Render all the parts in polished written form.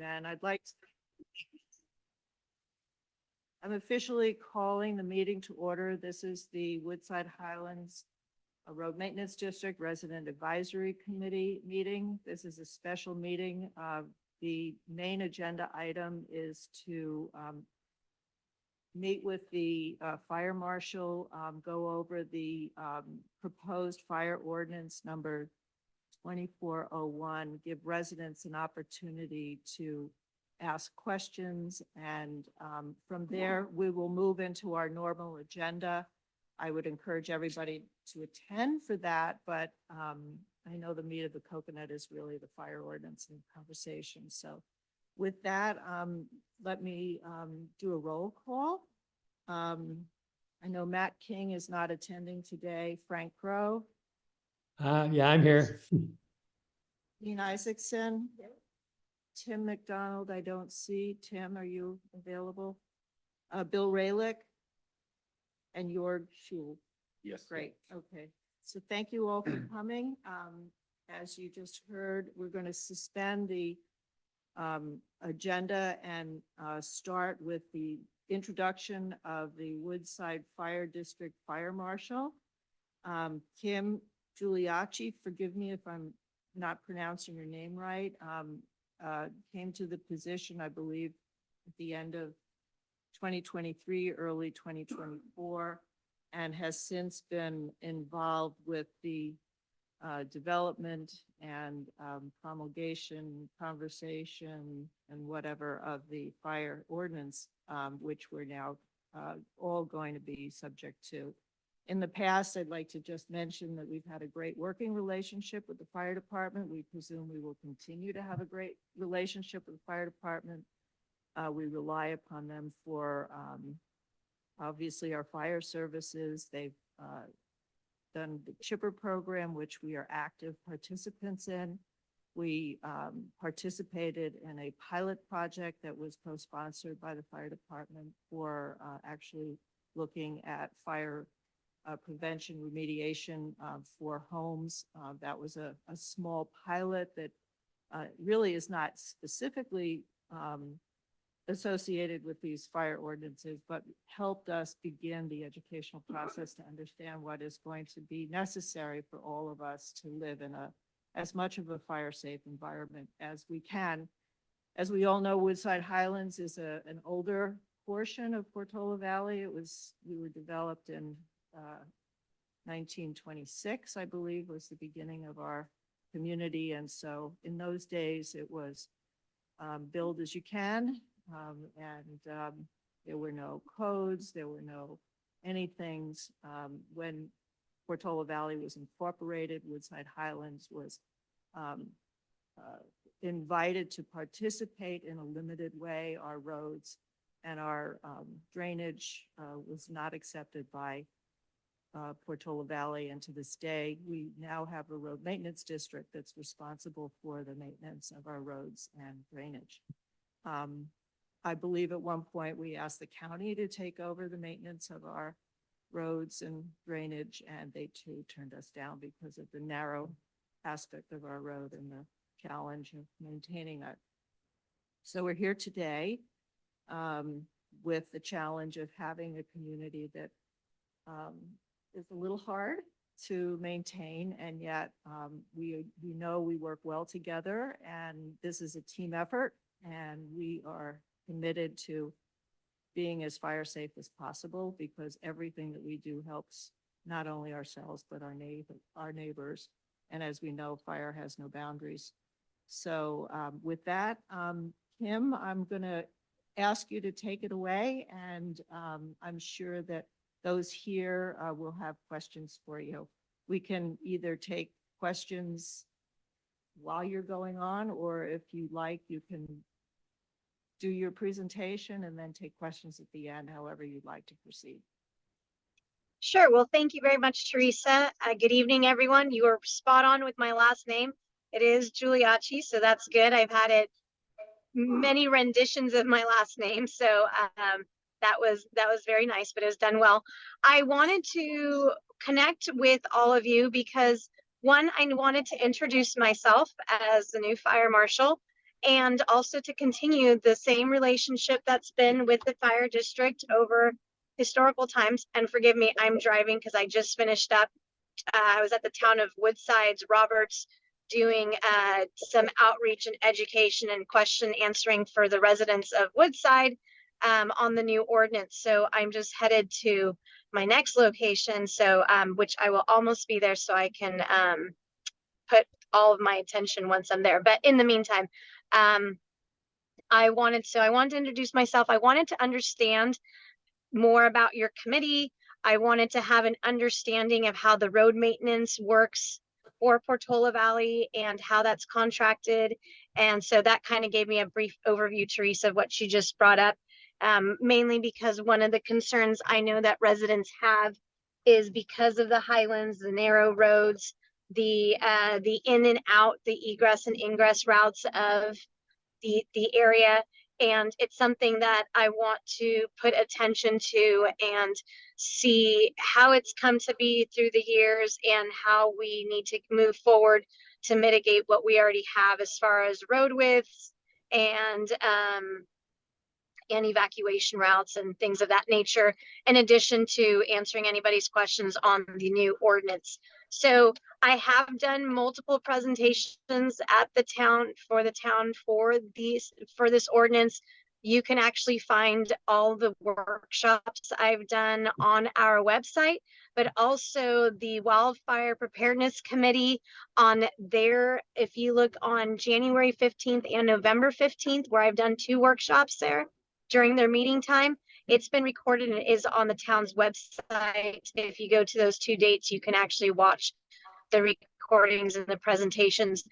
And I'm officially calling the meeting to order. This is the Woodside Highlands Road Maintenance District Resident Advisory Committee meeting. This is a special meeting. The main agenda item is to meet with the fire marshal, go over the proposed fire ordinance number 2401, give residents an opportunity to ask questions, and from there we will move into our normal agenda. I would encourage everybody to attend for that, but I know the meat of the coconut is really the fire ordinance and conversation. So with that, let me do a roll call. I know Matt King is not attending today. Frank Crow. Yeah, I'm here. Dean Isaacson. Tim McDonald, I don't see. Tim, are you available? Bill Raylick and Jorg Schul. Yes. Great. Okay. So thank you all for coming. As you just heard, we're going to suspend the agenda and start with the introduction of the Woodside Fire District Fire Marshal. Kim Giuliacci, forgive me if I'm not pronouncing your name right, came to the position, I believe, at the end of 2023, early 2024, and has since been involved with the development and promulgation, conversation, and whatever of the fire ordinance, which we're now all going to be subject to. In the past, I'd like to just mention that we've had a great working relationship with the fire department. We presume we will continue to have a great relationship with the fire department. We rely upon them for obviously our fire services. They've done the chipper program, which we are active participants in. We participated in a pilot project that was co-sponsored by the fire department for actually looking at fire prevention remediation for homes. That was a small pilot that really is not specifically associated with these fire ordinances, but helped us begin the educational process to understand what is going to be necessary for all of us to live in as much of a fire safe environment as we can. As we all know, Woodside Highlands is an older portion of Portola Valley. We were developed in 1926, I believe, was the beginning of our community. And so in those days, it was build as you can. There were no codes, there were no anythings. When Portola Valley was incorporated, Woodside Highlands was invited to participate in a limited way. Our roads and our drainage was not accepted by Portola Valley, and to this day, we now have a road maintenance district that's responsible for the maintenance of our roads and drainage. I believe at one point we asked the county to take over the maintenance of our roads and drainage, and they too turned us down because of the narrow aspect of our road and the challenge of maintaining that. So we're here today with the challenge of having a community that is a little hard to maintain, and yet we know we work well together, and this is a team effort, and we are committed to being as fire safe as possible, because everything that we do helps not only ourselves but our neighbors. And as we know, fire has no boundaries. So with that, Kim, I'm going to ask you to take it away, and I'm sure that those here will have questions for you. We can either take questions while you're going on, or if you like, you can do your presentation and then take questions at the end, however you'd like to proceed. Sure. Well, thank you very much, Teresa. Good evening, everyone. You were spot on with my last name. It is Giuliacci, so that's good. I've had it many renditions of my last name, so that was very nice, but it was done well. I wanted to connect with all of you because, one, I wanted to introduce myself as the new fire marshal, and also to continue the same relationship that's been with the fire district over historical times. And forgive me, I'm driving because I just finished up. I was at the town of Woodside's Roberts doing some outreach and education and question answering for the residents of Woodside on the new ordinance. So I'm just headed to my next location, so which I will almost be there, so I can put all of my attention once I'm there. But in the meantime, I wanted to introduce myself. I wanted to understand more about your committee. I wanted to have an understanding of how the road maintenance works for Portola Valley and how that's contracted. And so that kind of gave me a brief overview, Teresa, of what you just brought up, mainly because one of the concerns I know that residents have is because of the Highlands, the narrow roads, the in and out, the egress and ingress routes of the area. And it's something that I want to put attention to and see how it's come to be through the years and how we need to move forward to mitigate what we already have as far as road widths and evacuation routes and things of that nature, in addition to answering anybody's questions on the new ordinance. So I have done multiple presentations at the town for this ordinance. You can actually find all the workshops I've done on our website, but also the Wildfire Preparedness Committee on there. If you look on January 15th and November 15th, where I've done 2 workshops there during their meeting time, it's been recorded and is on the town's website. If you go to those 2 dates, you can actually watch the recordings and the presentations.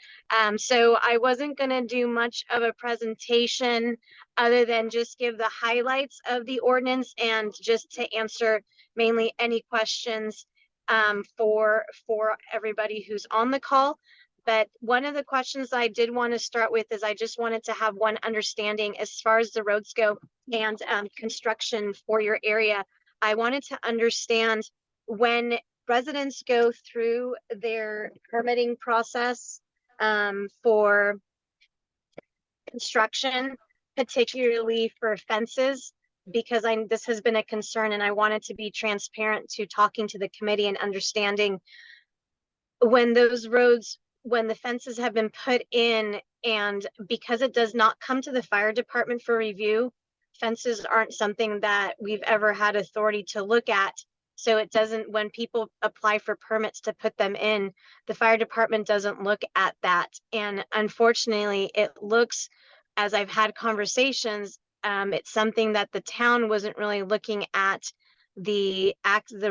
So I wasn't going to do much of a presentation other than just give the highlights of the ordinance and just to answer mainly any questions for everybody who's on the call. But one of the questions I did want to start with is I just wanted to have one understanding as far as the roads go and construction for your area. I wanted to understand when residents go through their permitting process for construction, particularly for fences, because this has been a concern and I wanted to be transparent to talking to the committee and understanding when the fences have been put in, and because it does not come to the fire department for review, fences aren't something that we've ever had authority to look at. So it doesn't, when people apply for permits to put them in, the fire department doesn't look at that. And unfortunately, it looks, as I've had conversations, it's something that the town wasn't really looking at the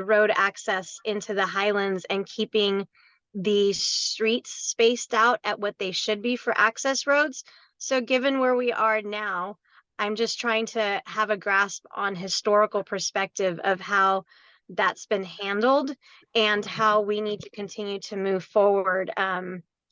road access into the Highlands and keeping the streets spaced out at what they should be for access roads. So given where we are now, I'm just trying to have a grasp on historical perspective of how that's been handled and how we need to continue to move forward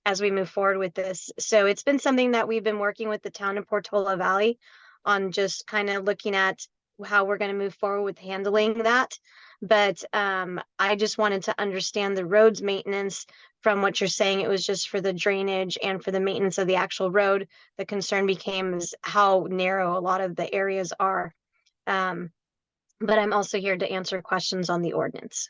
as we move forward with this. So it's been something that we've been working with the town of Portola Valley on, just kind of looking at how we're going to move forward with handling that. But I just wanted to understand the roads maintenance. From what you're saying, it was just for the drainage and for the maintenance of the actual road. The concern became is how narrow a lot of the areas are. But I'm also here to answer questions on the ordinance.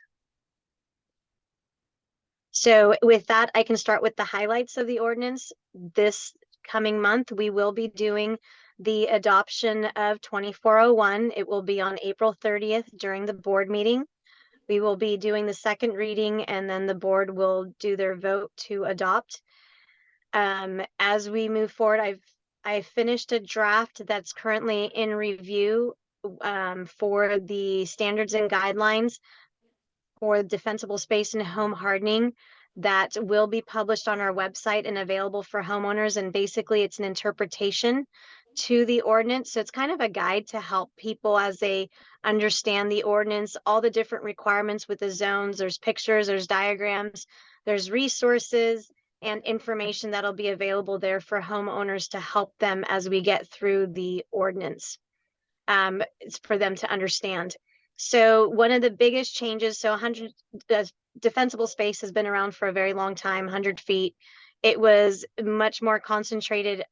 So with that, I can start with the highlights of the ordinance. This coming month, we will be doing the adoption of 2401. It will be on April 30th during the board meeting. We will be doing the second reading and then the board will do their vote to adopt. As we move forward, I've finished a draft that's currently in review for the standards and guidelines for defensible space and home hardening that will be published on our website and available for homeowners. And basically it's an interpretation to the ordinance. So it's kind of a guide to help people as they understand the ordinance, all the different requirements with the zones. There's pictures, there's diagrams, there's resources and information that'll be available there for homeowners to help them as we get through the ordinance. It's for them to understand. So one of the biggest changes, so 100 defensible space has been around for a very long time, 100 feet. It was much more concentrated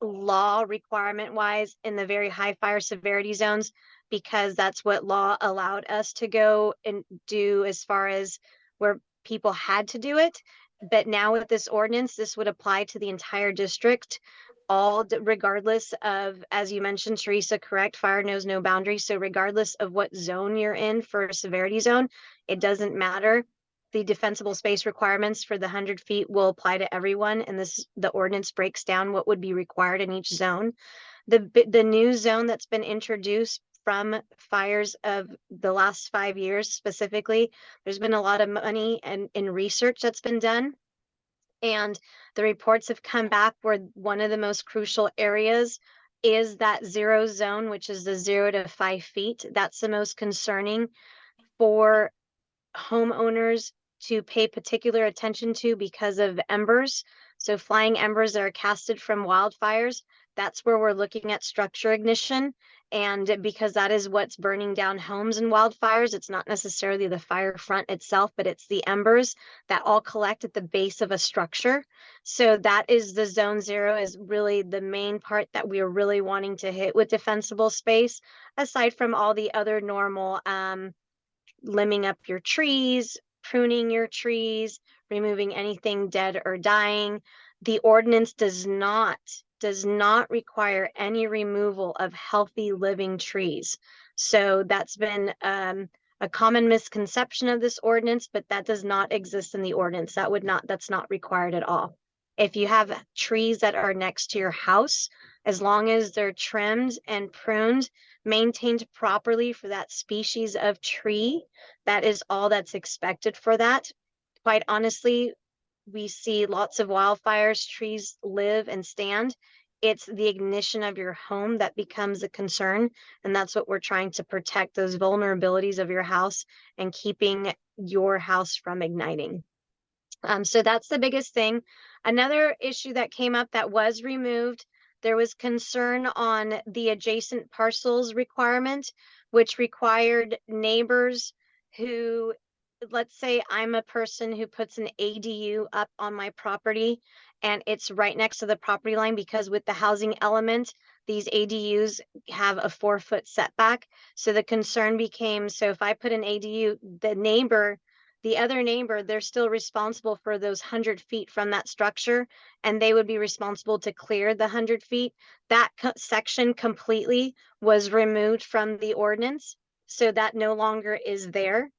law requirement wise in the very high fire severity zones, because that's what law allowed us to go and do as far as where people had to do it. But now with this ordinance, this would apply to the entire district, regardless of, as you mentioned, Teresa, correct, fire knows no boundaries. So regardless of what zone you're in for a severity zone, it doesn't matter. The defensible space requirements for the 100 feet will apply to everyone, and the ordinance breaks down what would be required in each zone. The new zone that's been introduced from fires of the last 5 years specifically, there's been a lot of money and in research that's been done, and the reports have come back where one of the most crucial areas is that 0 zone, which is the 0 to 5 feet. That's the most concerning for homeowners to pay particular attention to because of embers. So flying embers that are casted from wildfires, that's where we're looking at structure ignition. And because that is what's burning down homes in wildfires, it's not necessarily the fire front itself, but it's the embers that all collect at the base of a structure. So that is the zone 0 is really the main part that we are really wanting to hit with defensible space, aside from all the other normal limbing up your trees, pruning your trees, removing anything dead or dying. The ordinance does not require any removal of healthy living trees. So that's been a common misconception of this ordinance, but that does not exist in the ordinance. That's not required at all. If you have trees that are next to your house, as long as they're trimmed and pruned, maintained properly for that species of tree, that is all that's expected for that. Quite honestly, we see lots of wildfires, trees live and stand. It's the ignition of your home that becomes a concern. And that's what we're trying to protect, those vulnerabilities of your house and keeping your house from igniting. So that's the biggest thing. Another issue that came up that was removed, there was concern on the adjacent parcels requirement, which required neighbors who, let's say I'm a person who puts an ADU up on my property and it's right next to the property line, because with the housing element, these ADUs have a 4-foot setback. So the concern became, so if I put an ADU, the other neighbor, they're still responsible for those 100 feet from that structure, and they would be responsible to clear the 100 feet. That section completely was removed from the ordinance, so that no longer is there.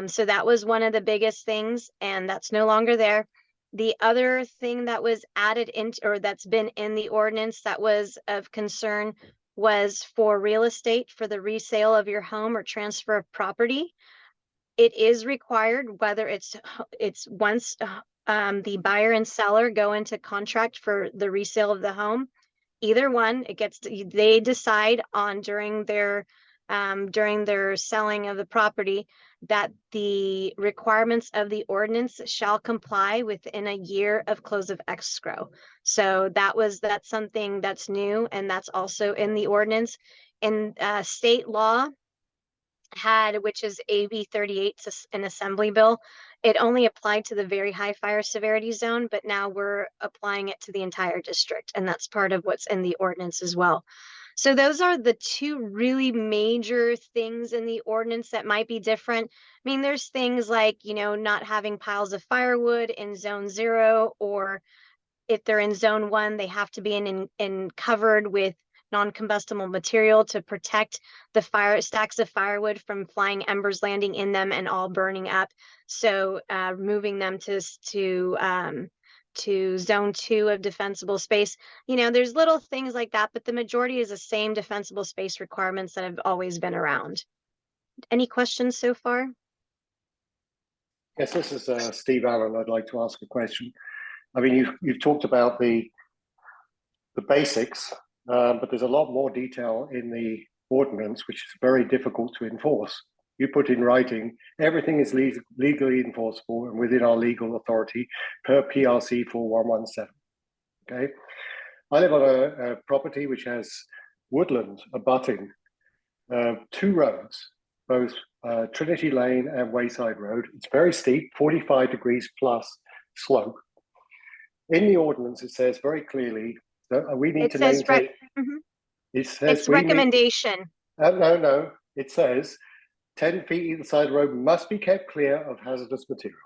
So that was one of the biggest things, and that's no longer there. The other thing that was added into, or that's been in the ordinance that was of concern, was for real estate, for the resale of your home or transfer of property. It is required, whether it's once the buyer and seller go into contract for the resale of the home, either one, they decide on during their selling of the property that the requirements of the ordinance shall comply within a year of close of escrow. So that's something that's new, and that's also in the ordinance. In state law, which is AB 38, an assembly bill, it only applied to the very high fire severity zone, but now we're applying it to the entire district, and that's part of what's in the ordinance as well. So those are the two really major things in the ordinance that might be different. I mean, there's things like, not having piles of firewood in zone 0, or if they're in zone 1, they have to be in covered with non-combustible material to protect the stacks of firewood from flying embers landing in them and all burning up. So moving them to zone 2 of defensible space. There's little things like that, but the majority is the same defensible space requirements that have always been around. Any questions so far? Yes, this is Steve Allen. I'd like to ask a question. I mean, you've talked about the basics, but there's a lot more detail in the ordinance, which is very difficult to enforce. You put in writing, everything is legally enforceable and within our legal authority per PRC 4117. Okay. I live on a property which has woodland abutting 2 roads, both Trinity Lane and Wayside Road. It's very steep, 45 degrees plus slope. In the ordinance, it says very clearly We need It to says, maintain, Mhm. it says It's we need, recommendation. no, it says 10 feet either side of the road must be kept clear of hazardous material.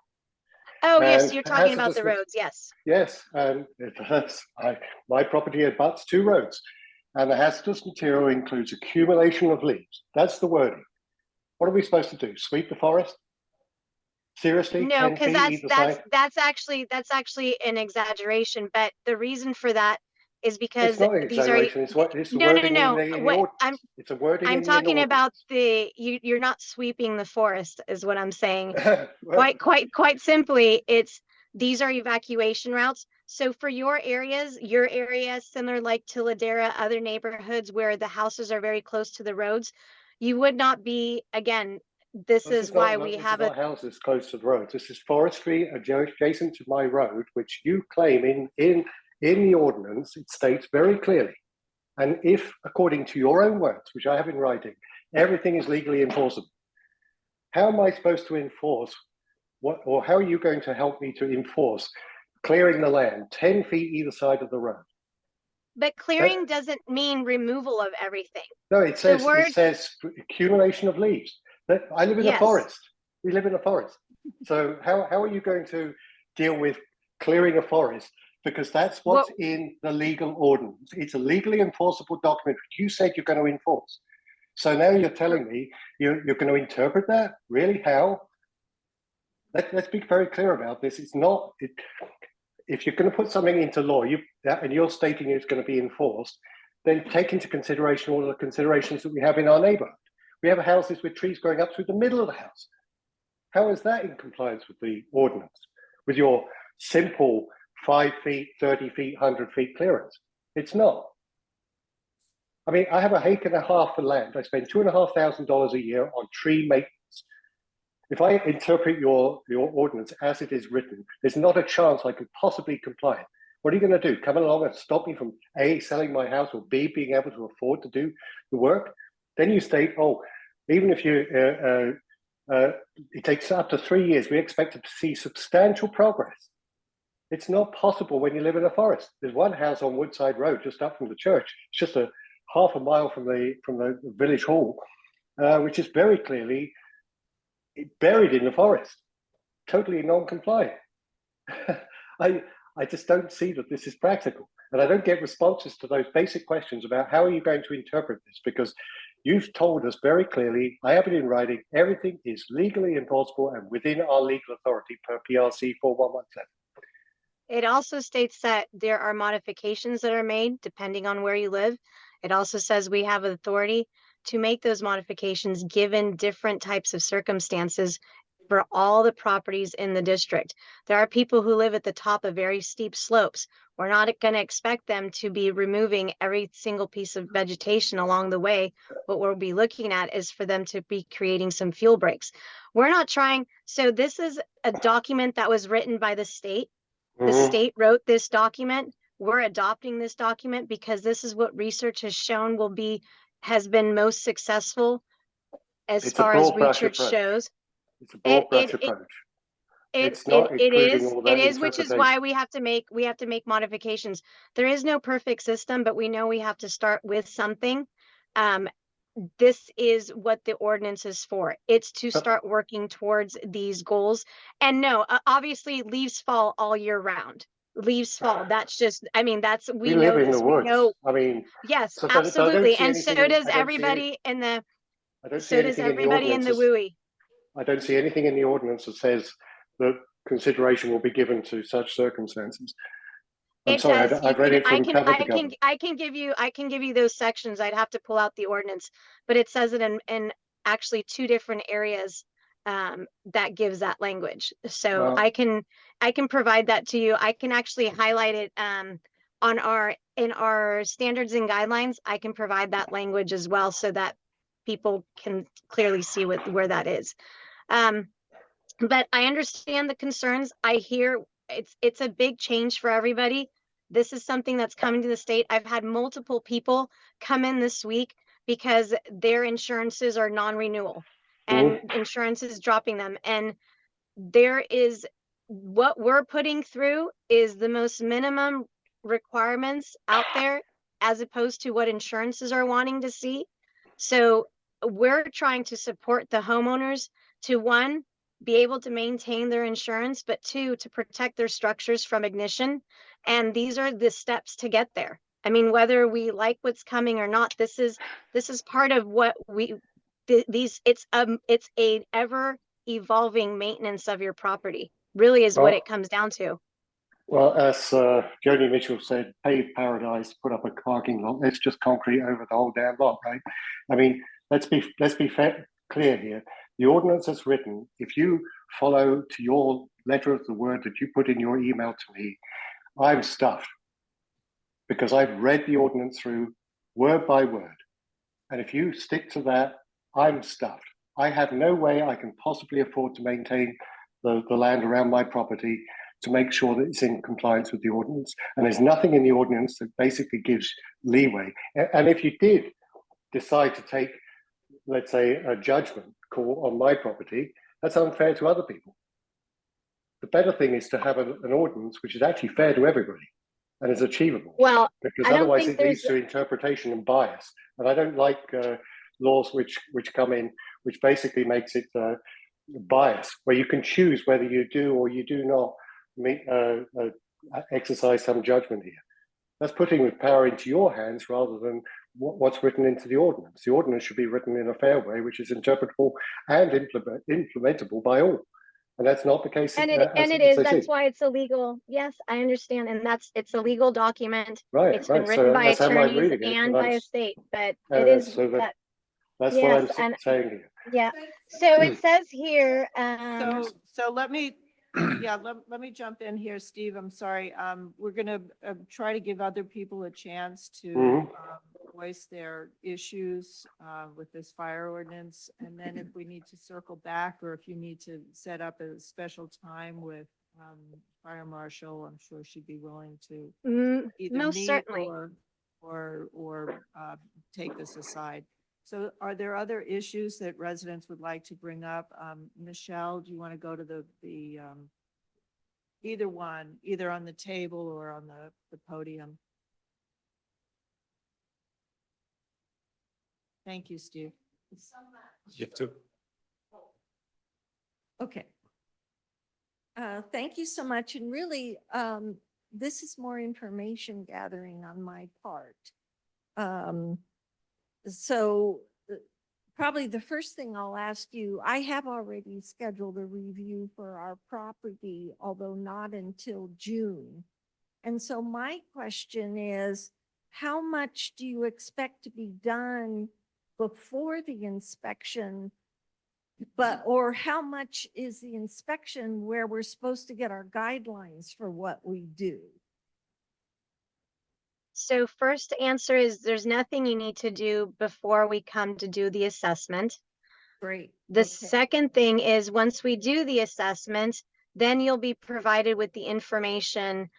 Oh, yes, And you're talking about hazardous the roads, yes. Yes, and my property abuts two roads, and the hazardous material includes accumulation of leaves. That's the wording. What are we supposed to do? Sweep the forest? Seriously, No, 10 because feet either side? that's actually an exaggeration. But the reason for that is It's because not an these are exaggeration. It's the no, no, wording in no. the What ordinance. It's a wording I'm in the talking about ordinance. you're not sweeping the forest, is what I'm saying. Well, Quite simply, these are evacuation routes. So for your area similar like to Ladera, other neighborhoods where the houses are very close to the roads, you would not be, again, this is why we this is have a not houses close to the road. This is forestry adjacent to my road, which you claim in the ordinance. It states very clearly. And if, according to your own words, which I have in writing, everything is legally enforceable, how am I supposed to enforce what, or how are you going to help me to enforce clearing the land 10 feet either side of the road? but That, clearing doesn't mean removal of everything. no, The it word, says accumulation of leaves. That I live in a yes. forest. We live in a forest. So how are you going to deal with clearing a forest? Because that's What what's in the legal ordinance. It's a legally enforceable document which you said you're going to enforce. So now you're telling me you're going to interpret that? Really? How? Let's be very clear about this. It's not. If you're going to put something into law, and you're stating it's going to be enforced, then take into consideration all of the considerations that we have in our neighborhood. We have houses with trees growing up through the middle of the house. How is that in compliance with the ordinance? With your simple 5 feet, 30 feet, 100 feet clearance? It's not. I mean, I have an acre and a half of land. I spend $2,500 a year on tree maintenance. If I interpret your ordinance as it is written, there's not a chance I could possibly comply. What are you going to do? Come along and stop me from A, selling my house, or B, being able to afford to do the work? Then you state, oh, even if it takes up to 3 years, we expect to see substantial progress. It's not possible when you live in a forest. There's one house on Woodside Road, just up from the church. It's just a half a mile from the village hall, which is very clearly buried in the forest, totally non-compliant. I just don't see that this is practical. And I don't get responses to those basic questions about how are you going to interpret this, because you've told us very clearly, I have it in writing, everything is legally enforceable and within our legal authority per PRC 4117. It also states that there are modifications that are made depending on where you live. It also says we have authority to make those modifications given different types of circumstances for all the properties in the district. There are people who live at the top of very steep slopes. We're not going to expect them to be removing every single piece of vegetation along the way. What we'll be looking at is for them to be creating some fuel breaks. We're not trying. So this is a document that was written by the state. The state wrote this document. We're adopting this document because this is what research has shown has been most successful as It's a far as broad brush research approach. shows. It's a broad brush approach. It's not including all that It is, which is why interpretation. we have to make modifications. There is no perfect system, but we know we have to start with something. This is what the ordinance is for. It's to start working towards these goals. And no, obviously leaves fall all year round. Leaves fall. That's just, I mean, We we live know in the this. We woods. know, I mean, yes, so I don't absolutely. see And so anything. does I don't see any. everybody in the, I don't see so does anything in the everybody in ordinance. the WUI. I don't see anything in the ordinance that says that consideration will be given to such circumstances. I'm It sorry, does. I've read it from cover to cover. I can give you those sections. I'd have to pull out the ordinance, but it says it in actually two different areas that gives that language. So Well, I can provide that to you. I can actually highlight it in our standards and guidelines. I can provide that language as well so that people can clearly see where that is. But I understand the concerns. I hear it's a big change for everybody. This is something that's coming to the state. I've had multiple people come in this week because their insurances are non-renewal and insurance is dropping them. And there is what we're putting through is the most minimum requirements out there as opposed to what insurances are wanting to see. So we're trying to support the homeowners to, one, be able to maintain their insurance, but two, to protect their structures from ignition. And these are the steps to get there. I mean, whether we like what's coming or not, this is part of what it's a ever evolving maintenance of your property, really is what Well, it comes down to. well, as Joni Mitchell said, paved paradise, put up a parking lot. It's just concrete over the whole damn lot, right? I mean, let's be clear here. The ordinance is written. If you follow to your letter of the word that you put in your email to me, I'm stuffed because I've read the ordinance through word by word. And if you stick to that, I'm stuffed. I have no way I can possibly afford to maintain the land around my property to make sure that it's in compliance with the ordinance. And there's nothing in the ordinance that basically gives leeway. And if you did decide to take, let's say, a judgment call on my property, that's unfair to other people. The better thing is to have an ordinance which is actually fair to everybody and is achievable. Well, Because I don't otherwise think it leads to interpretation and bias. And I don't like laws which come in, which basically makes it bias, where you can choose whether you do or you do not exercise some judgment here. That's putting the power into your hands rather than what's written into the ordinance. The ordinance should be written in a fair way, which is interpretable and implementable by all. And that's not the case. and it is. That's why it's illegal. Yes, I understand. And it's a legal document. Right. It's been Right. written So by that's how I'm attorneys reading it. and by a state, but it And is so that. that's Yes, what I'm saying here. yeah. So it says here, So let me, yeah, let me jump in here, Steve. I'm sorry. We're gonna try to give other people a chance to Mhm. voice their issues with this fire ordinance. And then if we need to circle back, or if you need to set up a special time with fire marshal, I'm sure she'd be willing to either most meet certainly. or take this aside. So are there other issues that residents would like to bring up? Michelle, do you want to go to the either one, either on the table or on the podium? Thank you, Steve. You have to. Okay. Thank you so much. And really, this is more information gathering on my part. So probably the first thing I'll ask you, I have already scheduled a review for our property, although not until June. And so my question is, how much do you expect to be done before the inspection? Or how much is the inspection where we're supposed to get our guidelines for what we do? So first answer is there's nothing you need to do before we come to do the assessment. Great. The Okay. second thing is once we do the assessment, then you'll be provided with the information.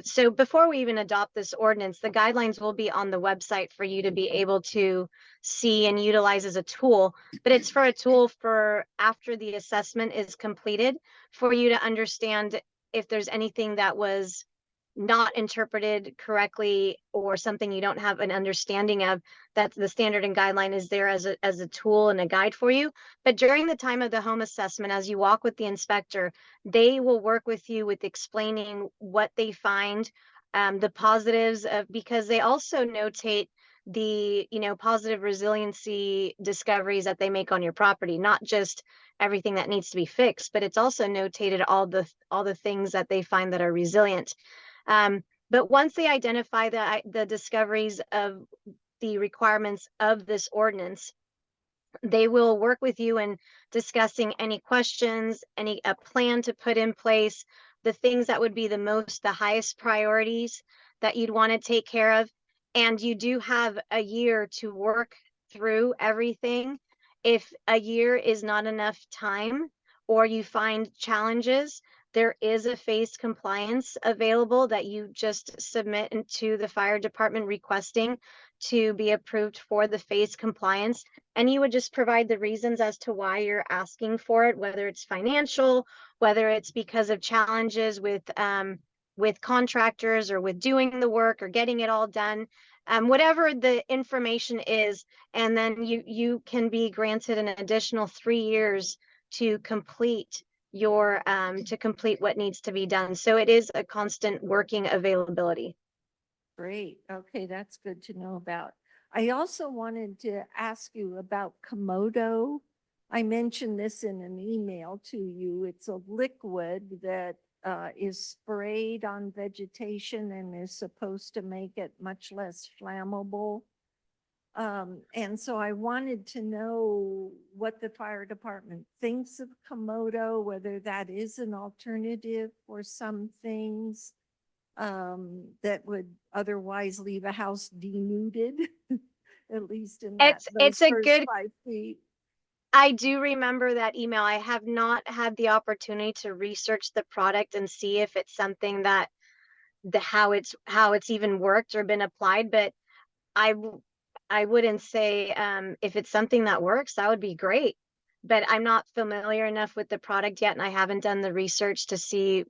So before we even adopt this ordinance, the guidelines will be on the website for you to be able to see and utilize as a tool, but it's for a tool for after the assessment is completed for you to understand if there's anything that was not interpreted correctly or something you don't have an understanding of. That's the standard and guideline is there as a tool and a guide for you. But during the time of the home assessment, as you walk with the inspector, they will work with you with explaining what they find, the positives of, because they also notate the positive resiliency discoveries that they make on your property, not just everything that needs to be fixed, but it's also notated all the things that they find that are resilient. But once they identify the discoveries of the requirements of this ordinance, they will work with you in discussing any questions, a plan to put in place, the things that would be the highest priorities that you'd want to take care of. And you do have a year to work through everything. If a year is not enough time or you find challenges, there is a phased compliance available that you just submit into the fire department requesting to be approved for the phased compliance. And you would just provide the reasons as to why you're asking for it, whether it's financial, whether it's because of challenges with with contractors or with doing the work or getting it all done, whatever the information is, and then you can be granted an additional 3 years to complete your to complete what needs to be done. So it is a constant working availability. Great. Okay, that's good to know about. I also wanted to ask you about Komodo. I mentioned this in an email to you. It's a liquid that is sprayed on vegetation and is supposed to make it much less flammable. And so I wanted to know what the fire department thinks of Komodo, whether that is an alternative for some things that would otherwise leave a house denuded, at least in that It's those a first good, 5 feet. I do remember that email. I have not had the opportunity to research the product and see if it's something that how it's even worked or been applied, but I I wouldn't say if it's something that works, that would be great. But I'm not familiar enough with the product yet, and I haven't done the research to see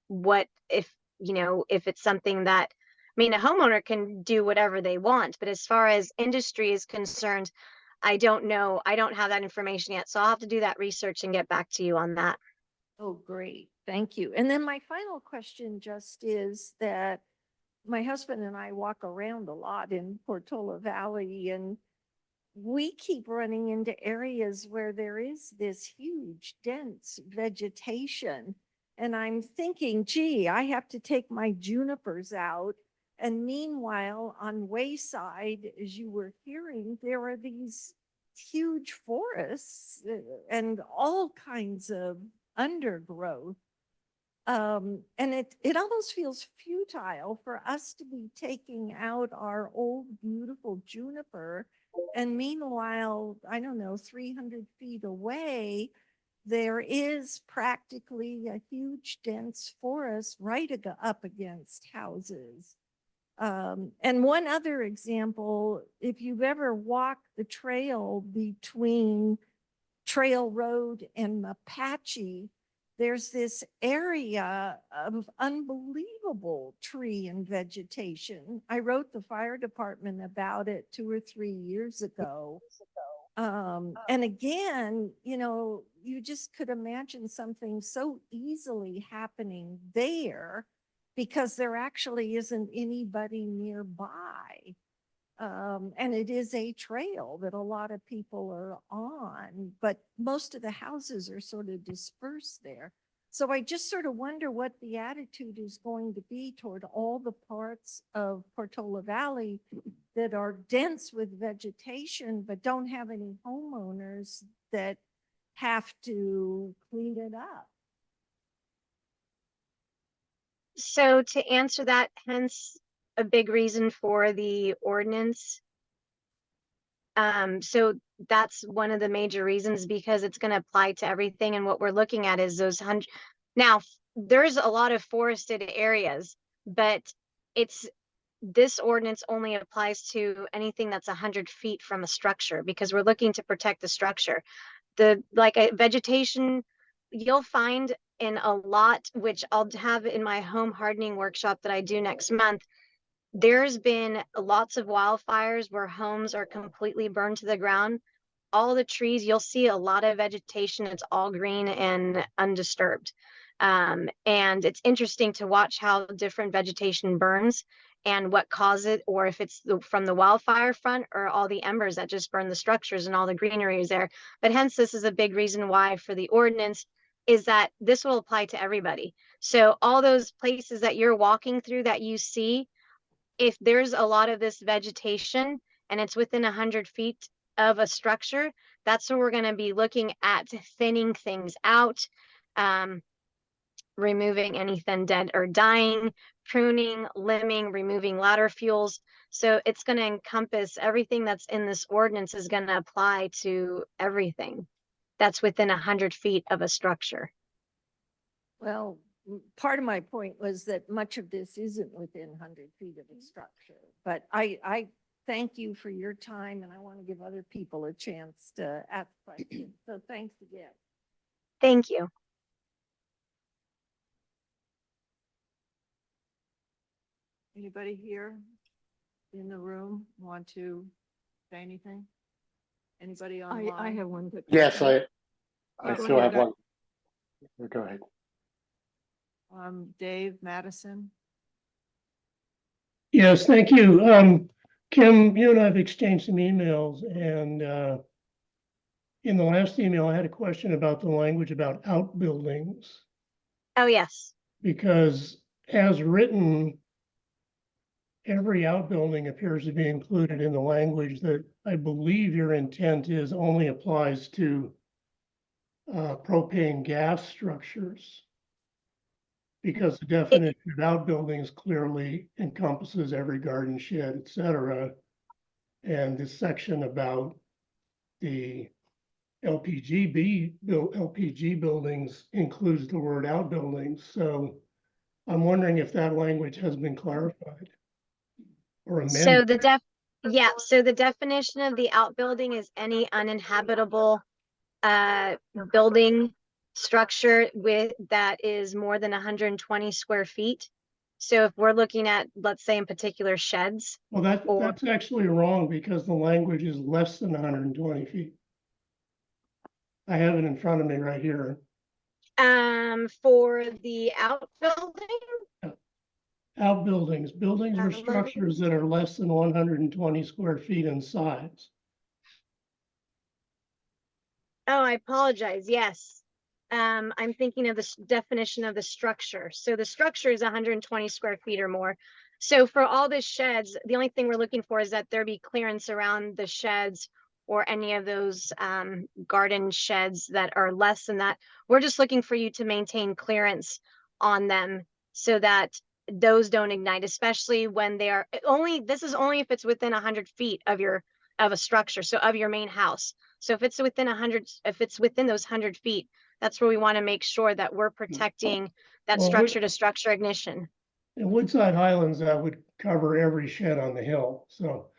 what if if it's something that, I mean, a homeowner can do whatever they want, but as far as industry is concerned, I don't know. I don't have that information yet, so I'll have to do that research and get back to you on that. Oh, great. Thank you. And then my final question just is that my husband and I walk around a lot in Portola Valley, and we keep running into areas where there is this huge, dense vegetation. And I'm thinking, gee, I have to take my junipers out. And meanwhile, on Wayside, as you were hearing, there are these huge forests and all kinds of undergrowth. And it almost feels futile for us to be taking out our old, beautiful juniper. And meanwhile, I don't know, 300 feet away, there is practically a huge dense forest right up against houses. And one other example, if you've ever walked the trail between Trail Road and Apache, there's this area of unbelievable tree and vegetation. I wrote the fire department about it 2 or 3 years ago. And again, you just could imagine something so easily happening there because there actually isn't anybody nearby. And it is a trail that a lot of people are on, but most of the houses are sort of dispersed there. So I just sort of wonder what the attitude is going to be toward all the parts of Portola Valley that are dense with vegetation, but don't have any homeowners that have to clean it up. So to answer that, hence a big reason for the ordinance. So that's one of the major reasons, because it's going to apply to everything. And what we're looking at is those 100. Now, there's a lot of forested areas, but this ordinance only applies to anything that's 100 feet from a structure, because we're looking to protect the structure. Vegetation, you'll find in a lot, which I'll have in my home hardening workshop that I do next month. There's been lots of wildfires where homes are completely burned to the ground. All the trees, you'll see a lot of vegetation. It's all green and undisturbed. And it's interesting to watch how different vegetation burns and what caused it, or if it's from the wildfire front or all the embers that just burn the structures and all the greenery is there. But hence, this is a big reason why for the ordinance is that this will apply to everybody. So all those places that you're walking through that you see, if there's a lot of this vegetation and it's within 100 feet of a structure, that's where we're going to be looking at thinning things out, removing anything dead or dying, pruning, limbing, removing ladder fuels. So it's going to encompass everything that's in this ordinance is going to apply to everything that's within 100 feet of a structure. Well, part of my point was that much of this isn't within 100 feet of a structure, but I thank you for your time, and I want to give other people a chance to ask questions. So thanks again. Thank you. Anybody here in the room want to say anything? Anybody online? I have one. quick Yes, question. I Go still ahead. have one. Go ahead. Dave Madison. Yes, thank you. Kim, you and I have exchanged some emails, and in the last email, I had a question about the language about outbuildings, Oh, yes. because as written, every outbuilding appears to be included in the language that I believe your intent is only applies to propane gas structures. Because the definition of outbuildings clearly encompasses every garden shed, et cetera. And this section about the LPG buildings includes the word outbuildings. So I'm wondering if that language has been clarified or So amended. so the definition of the outbuilding is any uninhabitable building structure that is more than 120 square feet. So if we're looking at, let's say in particular sheds, Well, that's actually wrong because the language is less than 120 feet. I have it in front of me right here. for the outbuilding, Outbuildings, buildings or let me- structures that are less than 120 square feet in size. oh, I apologize. Yes. I'm thinking of the definition of the structure. So the structure is 120 square feet or more. So for all the sheds, the only thing we're looking for is that there be clearance around the sheds or any of those garden sheds that are less than that. We're just looking for you to maintain clearance on them so that those don't ignite, especially when they are this is only if it's within 100 feet of a structure, so of your main house. So if it's within those 100 feet, that's where we want to make sure that we're protecting that Well, structure to structure ignition. in Woodside Highlands, that would cover every shed on the hill. So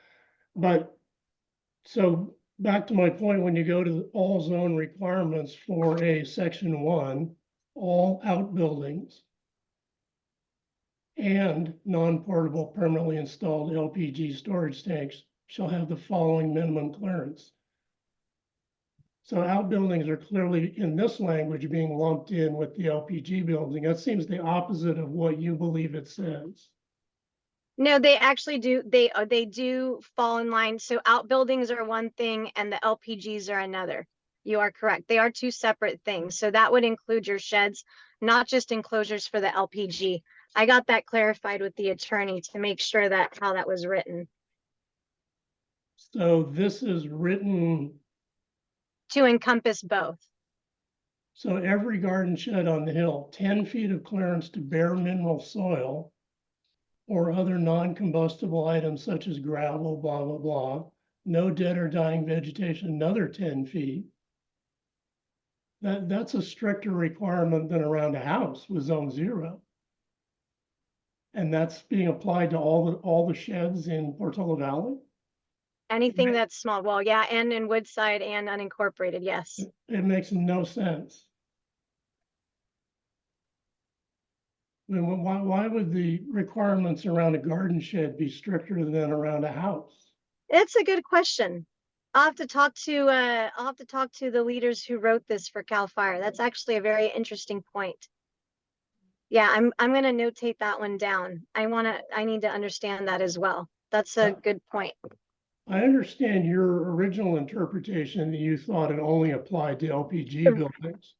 back to my point, when you go to all zone requirements for a section 1, all outbuildings and non-portable permanently installed LPG storage tanks shall have the following minimum clearance. So outbuildings are clearly in this language being lumped in with the LPG building. That seems the opposite of what you believe it says. No, they actually do. They do fall in line. So outbuildings are one thing and the LPGs are another. You are correct. They are two separate things. So that would include your sheds, not just enclosures for the LPG. I got that clarified with the attorney to make sure that how that was written. So this is written, To encompass both. so every garden shed on the hill, 10 feet of clearance to bare mineral soil or other non-combustible items such as gravel, blah, blah, blah. No dead or dying vegetation, another 10 feet. That's a stricter requirement than around a house with zone 0. And that's being applied to all the sheds in Portola Valley. Anything that's small. Well, yeah, and in Woodside and unincorporated, yes. It makes no sense. I mean, why would the requirements around a garden shed be stricter than around a house? It's a good question. I'll have to talk to the leaders who wrote this for CAL FIRE. That's actually a very interesting point. Yeah, I'm gonna notate that one down. I need to understand that as well. That's a good point. I understand your original interpretation that you thought it only applied to LPG buildings.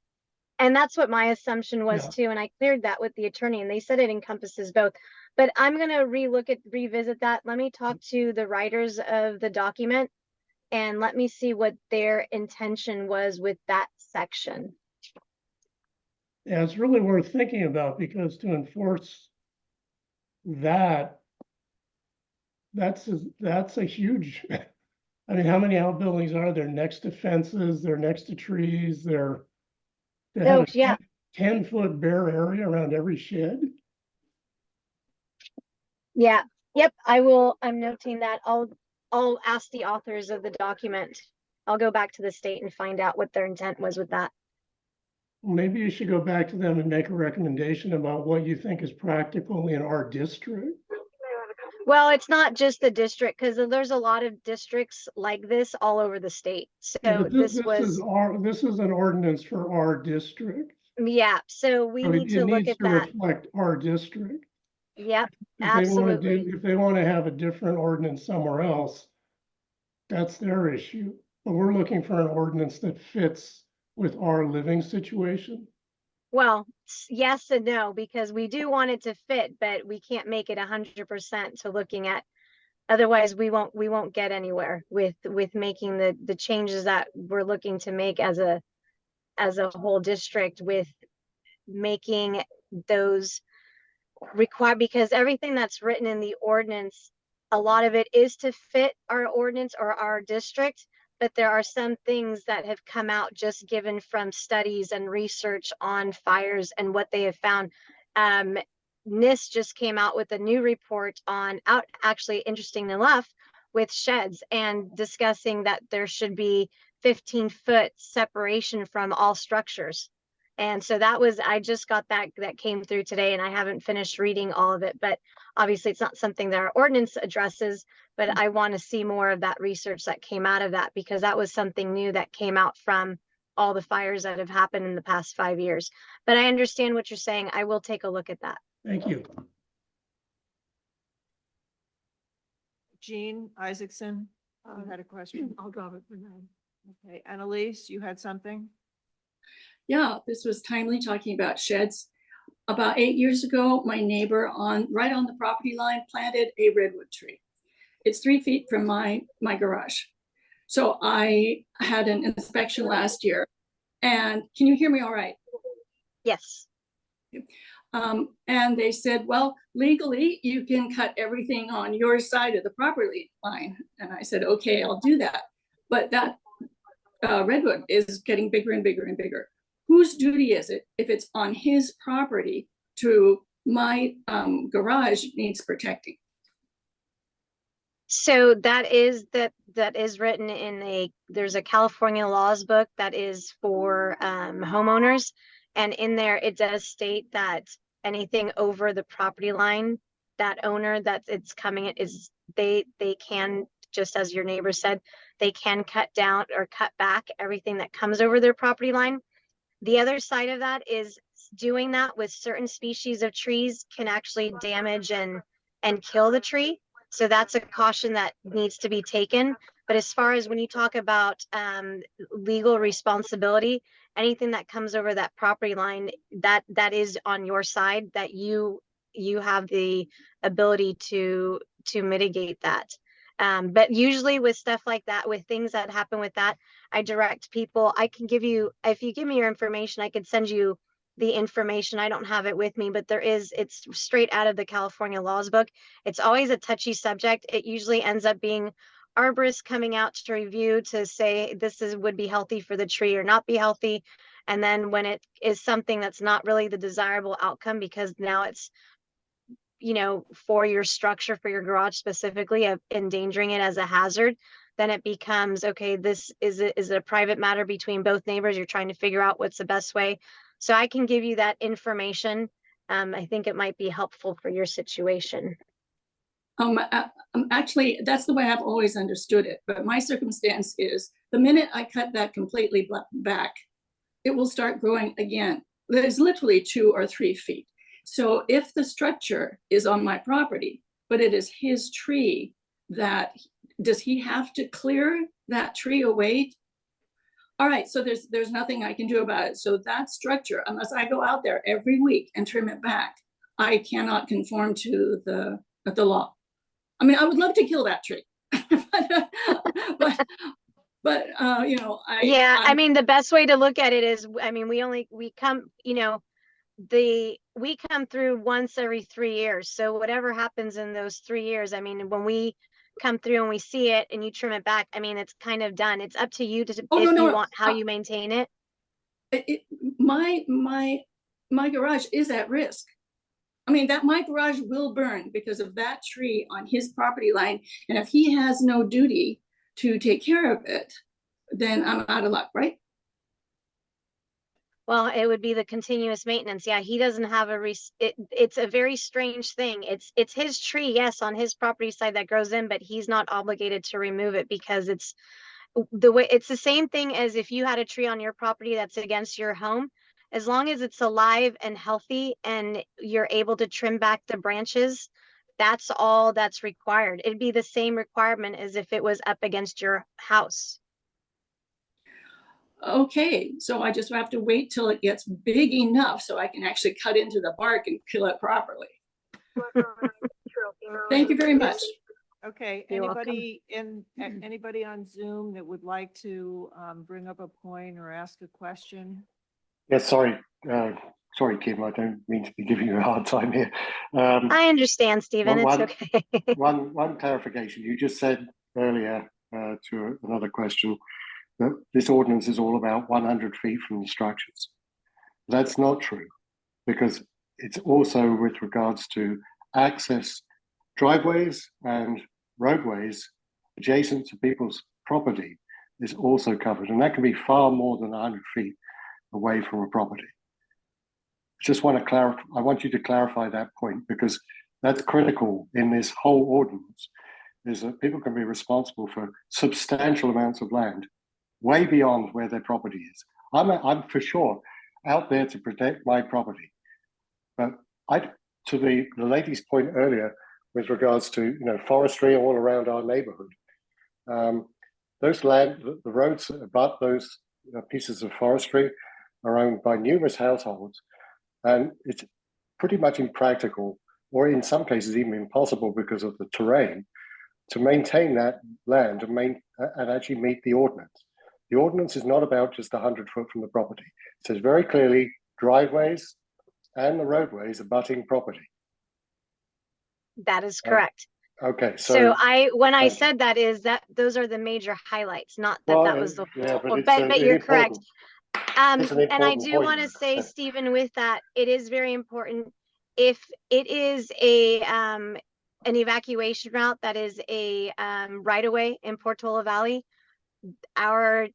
And that's what my assumption was Yeah. too. And I cleared that with the attorney and they said it encompasses both. But I'm gonna revisit that. Let me talk to the writers of the document and let me see what their intention was with that section. Yeah, it's really worth thinking about because to enforce that, that's a huge, I mean, how many outbuildings are there next to fences? They're next to trees. They have Oh, a yeah. 10-foot bare area around every shed. Yeah. Yep. I'm noting that. I'll ask the authors of the document. I'll go back to the state and find out what their intent was with that. Maybe you should go back to them and make a recommendation about what you think is practical in our district. Well, it's not just the district, because there's a lot of districts like this all over the state. Yeah, So but this was, this is an ordinance for our district. yeah, so we So need it to look needs at to that. reflect our district. Yep, If they want to absolutely. if they want to have a different ordinance somewhere else, that's their issue. But we're looking for an ordinance that fits with our living situation. Well, yes and no, because we do want it to fit, but we can't make it 100% to looking at, otherwise we won't get anywhere with making the changes that we're looking to make as a whole district, with making those require, because everything that's written in the ordinance, a lot of it is to fit our ordinance or our district, but there are some things that have come out just given from studies and research on fires and what they have found. NIST just came out with a new report on out, actually, interesting enough, with sheds, and discussing that there should be 15-foot separation from all structures. And so that was, I just got that came through today, and I haven't finished reading all of it, but obviously it's not something that our ordinance addresses, but I want to see more of that research that came out of that, because that was something new that came out from all the fires that have happened in the past 5 years. But I understand what you're saying. I will take a look at that. Thank you. Jean Isaacson, you had a question? I'll drop it for now. Okay, Annalise, you had something? Yeah, this was timely, talking about sheds. About 8 years ago, my neighbor right on the property line planted a redwood tree. It's 3 feet from my garage. So I had an inspection last year, and can you hear me all right? Yes. And they said, well, legally, you can cut everything on your side of the property line. And I said, okay, I'll do that. But that redwood is getting bigger and bigger and bigger. Whose duty is it, if it's on his property, to my garage needs protecting? So that is written in there's a California laws book that is for homeowners. And in there, it does state that anything over the property line, that owner that it's coming in is, they can, just as your neighbor said, they can cut down or cut back everything that comes over their property line. The other side of that is, doing that with certain species of trees can actually damage and kill the tree. So that's a caution that needs to be taken. But as far as when you talk about legal responsibility, anything that comes over that property line, that is on your side, that you have the ability to mitigate that. But usually with stuff like that, with things that happen with that, I direct people. I can give you, if you give me your information, I could send you the information. I don't have it with me, but it's straight out of the California laws book. It's always a touchy subject. It usually ends up being arborists coming out to review to say would be healthy for the tree or not be healthy. And then when it is something that's not really the desirable outcome, because now it's, for your structure, for your garage specifically, of endangering it as a hazard, then it becomes, okay, this is it a private matter between both neighbors. You're trying to figure out what's the best way. So I can give you that information. I think it might be helpful for your situation. Actually, that's the way I've always understood it. But my circumstance is, the minute I cut that completely back, it will start growing again. There's literally 2 or 3 feet. So if the structure is on my property, but it is his tree, does he have to clear that tree away? All right, so there's nothing I can do about it. So that structure, unless I go out there every week and trim it back, I cannot conform to the law. I mean, I would love to kill that tree, but I mean, the best way to look at it is, I mean, we come through once every 3 years. So whatever happens in those 3 years, I mean, when we come through and we see it and you trim it back, I mean, it's kind of done. It's up to you to, want how you maintain it. My garage is at risk. I mean, my garage will burn because of that tree on his property line. And if he has no duty to take care of it, then I'm out of luck, right? Well, it would be the continuous maintenance. Yeah, he doesn't have it's a very strange thing. It's his tree, yes, on his property side that grows in, but he's not obligated to remove it because it's the way it's the same thing as if you had a tree on your property that's against your home. As long as it's alive and healthy and you're able to trim back the branches, that's all that's required. It'd be the same requirement as if it was up against your house. Okay, so I just have to wait till it gets big enough so I can actually cut into the bark and kill it properly. Thank you very much. Okay, You're welcome. anybody on Zoom that would like to bring up a point or ask a question? Yes, sorry, Kim, I don't mean to be giving you a hard time here. I understand, Stephen. It's one- okay. One clarification. You just said earlier to another question that this ordinance is all about 100 feet from the structures. That's not true, because it's also with regards to access driveways and roadways adjacent to people's property is also covered, and that can be far more than 100 feet away from a property. Just want to clarify, I want you to clarify that point, because that's critical in this whole ordinance, is that people can be responsible for substantial amounts of land way beyond where their property is. I'm for sure out there to protect my property. But to the lady's point earlier with regards to forestry all around our neighborhood, the roads that abut those pieces of forestry are owned by numerous households, and it's pretty much impractical, or in some cases even impossible because of the terrain, to maintain that land and actually meet the ordinance. The ordinance is not about just 100 foot from the property. It says very clearly driveways and the roadways abutting property. That is correct. Okay, So when I thank you. said that is that those are the major highlights, not that Well, that was the yeah, whole, but but you're correct. It's an And I important do point. want to say, Stephen, with that, it is very important. If it is an evacuation route that is a right of way in Portola Valley, our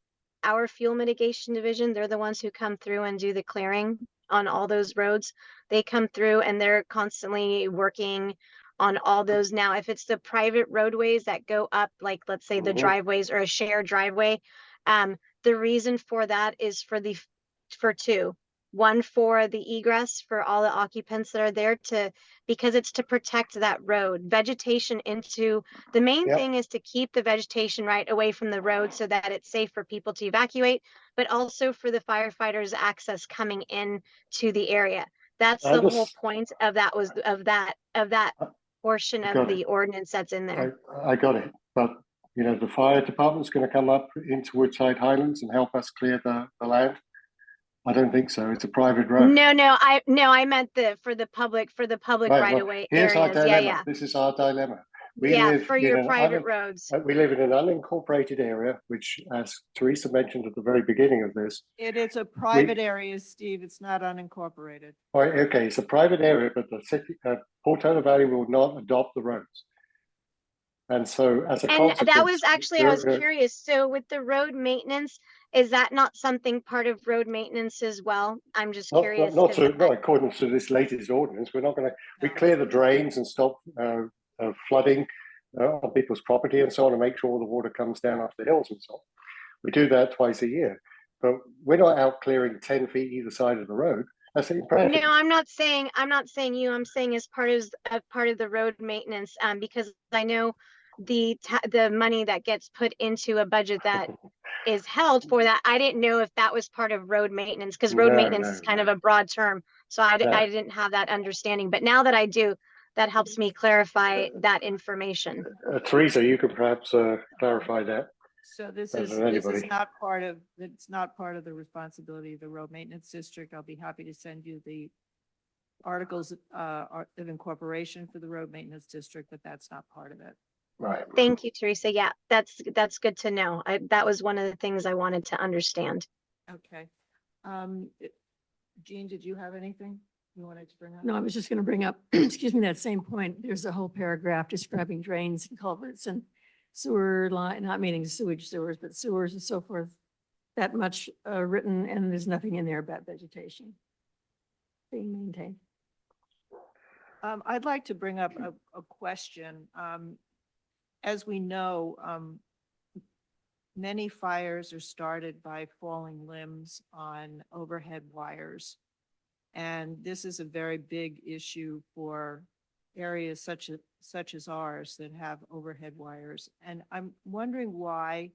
fuel mitigation division, they're the ones who come through and do the clearing on all those roads. They come through and they're constantly working on all those. Now, if it's the private roadways that go up, like let's say the driveways or a shared driveway, the reason for that is for two. One, for the egress for all the occupants that are there, because it's to protect that road. Vegetation the main thing is to keep the vegetation right away from the road so that it's safe for people to evacuate, but also for the firefighters' access coming in to the area. That's the whole point of that portion of the ordinance that's in there. I got it, but the fire department's going to come up into Woodside Highlands and help us clear the land. I don't think so. It's a private road. No, I meant for the public right away here's areas. our dilemma. Yeah. This is our dilemma. We Yeah, live for your private roads. We live in an unincorporated area, which, as Teresa mentioned at the very beginning of this, It is a private area, Steve. It's not unincorporated. all right, okay, it's a private area, but the city, Portola Valley will not adopt the roads. And so as a consequence. And that was actually, I was curious. So with the road maintenance, is that not something part of road maintenance as well? I'm just curious. Not according to this latest ordinance. We're not going to, we clear the drains and stop flooding on people's property and so on, and make sure all the water comes down off the hills and so on. We do that twice a year, but we're not out clearing 10 feet either side of the road. That's impressive. No, I'm not saying you. I'm saying as part of the road maintenance, because I know the money that gets put into a budget that is held for that. I didn't know if that was part of road maintenance, because road maintenance is kind of a broad term. So I didn't have that understanding. But now that I do, that helps me clarify that information. Teresa, you could perhaps clarify that. So this is not part of the responsibility of the road maintenance district. I'll be happy to send you the articles of incorporation for the road maintenance district, but that's not part of it. Right. Thank you, Teresa. Yeah, that's good to know. That was one of the things I wanted to understand. Okay. Jean, did you have anything you wanted to bring up? No, I was just going to bring up, excuse me, that same point. There's a whole paragraph describing drains and culverts and sewer line, not meaning sewage sewers, but sewers and so forth that much written and there's nothing in there about vegetation being maintained. I'd like to bring up a question. As we know, many fires are started by falling limbs on overhead wires. And this is a very big issue for areas such as ours that have overhead wires. And I'm wondering why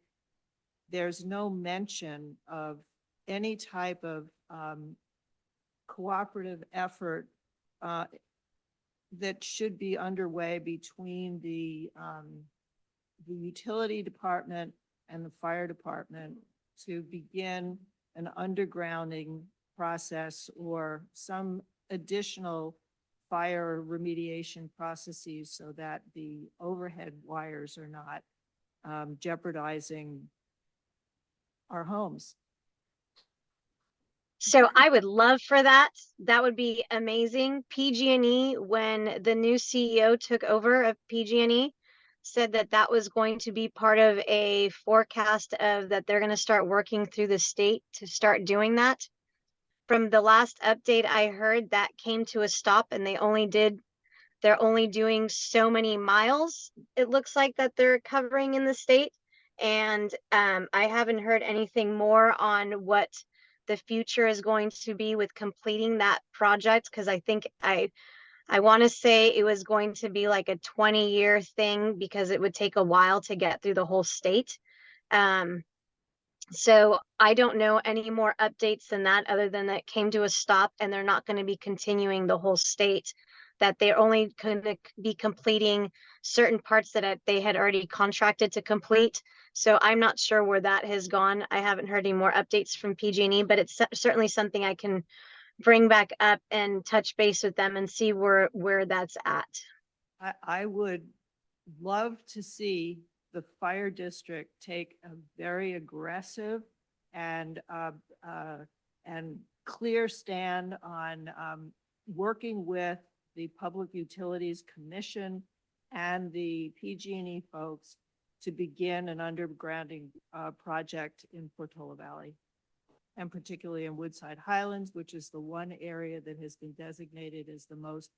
there's no mention of any type of cooperative effort that should be underway between the utility department and the fire department to begin an undergrounding process or some additional fire remediation processes so that the overhead wires are not jeopardizing our homes. So I would love for that. That would be amazing. PG&E, when the new CEO took over of PG&E, said that that was going to be part of a forecast of that they're going to start working through the state to start doing that. From the last update I heard, that came to a stop and they're only doing so many miles, it looks like, that they're covering in the state. And I haven't heard anything more on what the future is going to be with completing that project, because I think I want to say it was going to be like a 20-year thing because it would take a while to get through the whole state. So I don't know any more updates than that, other than that it came to a stop and they're not going to be continuing the whole state, that they're only going to be completing certain parts that they had already contracted to complete. So I'm not sure where that has gone. I haven't heard any more updates from PG&E, but it's certainly something I can bring back up and touch base with them and see where that's at. I would love to see the fire district take a very aggressive and clear stand on working with the Public Utilities Commission and the PG&E folks to begin an undergrounding project in Portola Valley, and particularly in Woodside Highlands, which is the one area that has been designated as the most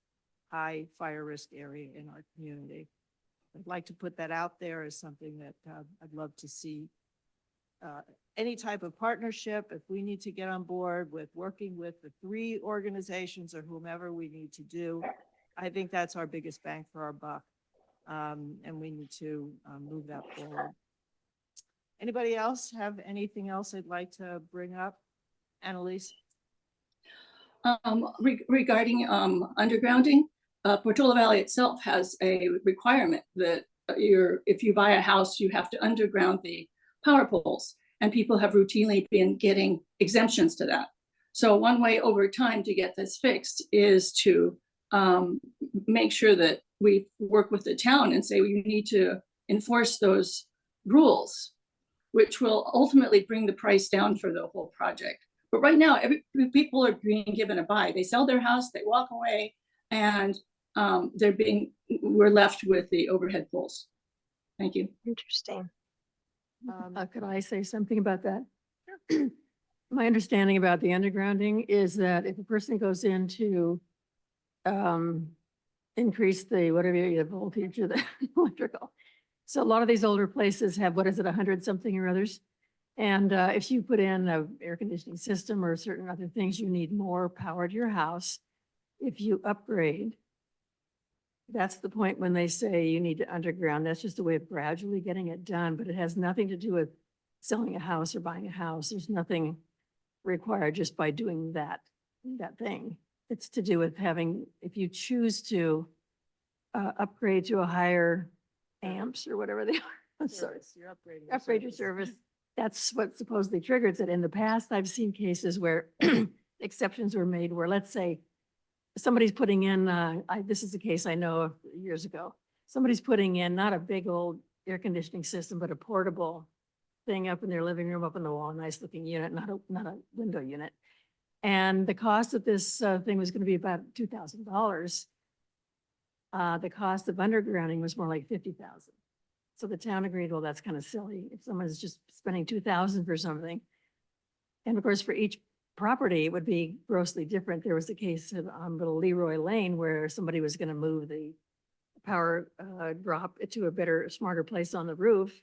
high fire risk area in our community. I'd like to put that out there as something that I'd love to see. Any type of partnership, if we need to get on board with working with the 3 organizations or whomever we need to do, I think that's our biggest bang for our buck. And we need to move that forward. Anybody else have anything else they'd like to bring up? Annalise? Regarding undergrounding, Portola Valley itself has a requirement that if you buy a house, you have to underground the power poles, and people have routinely been getting exemptions to that. So one way over time to get this fixed is to make sure that we work with the town and say we need to enforce those rules, which will ultimately bring the price down for the whole project. But right now, people are being given a buy. They sell their house, they walk away, and we're left with the overhead poles. Thank you. Interesting. Could I say something about that? My understanding about the undergrounding is that if a person goes in to increase the voltage of the electrical. So a lot of these older places have, 100 something or others. And if you put in an air conditioning system or certain other things, you need more power to your house. If you upgrade, that's the point when they say you need to underground. That's just a way of gradually getting it done, but it has nothing to do with selling a house or buying a house. There's nothing required just by doing that thing. It's to do with having, if you choose to upgrade to a higher amps or whatever they are. I'm sorry. You're upgrading. Upgrade your service. That's what supposedly triggers it. In the past, I've seen cases where exceptions were made where, let's say, somebody's putting in, this is a case I know of years ago. Somebody's putting in not a big old air conditioning system, but a portable thing up in their living room, up in the wall, nice looking unit, not a window unit. And the cost of this thing was going to be about $2,000. The cost of undergrounding was more like $50,000. So the town agreed, well, that's kind of silly. If someone's just spending $2,000 for something, And of course, for each property, it would be grossly different. There was a case on Little Leroy Lane where somebody was going to move the power drop to a better, smarter place on the roof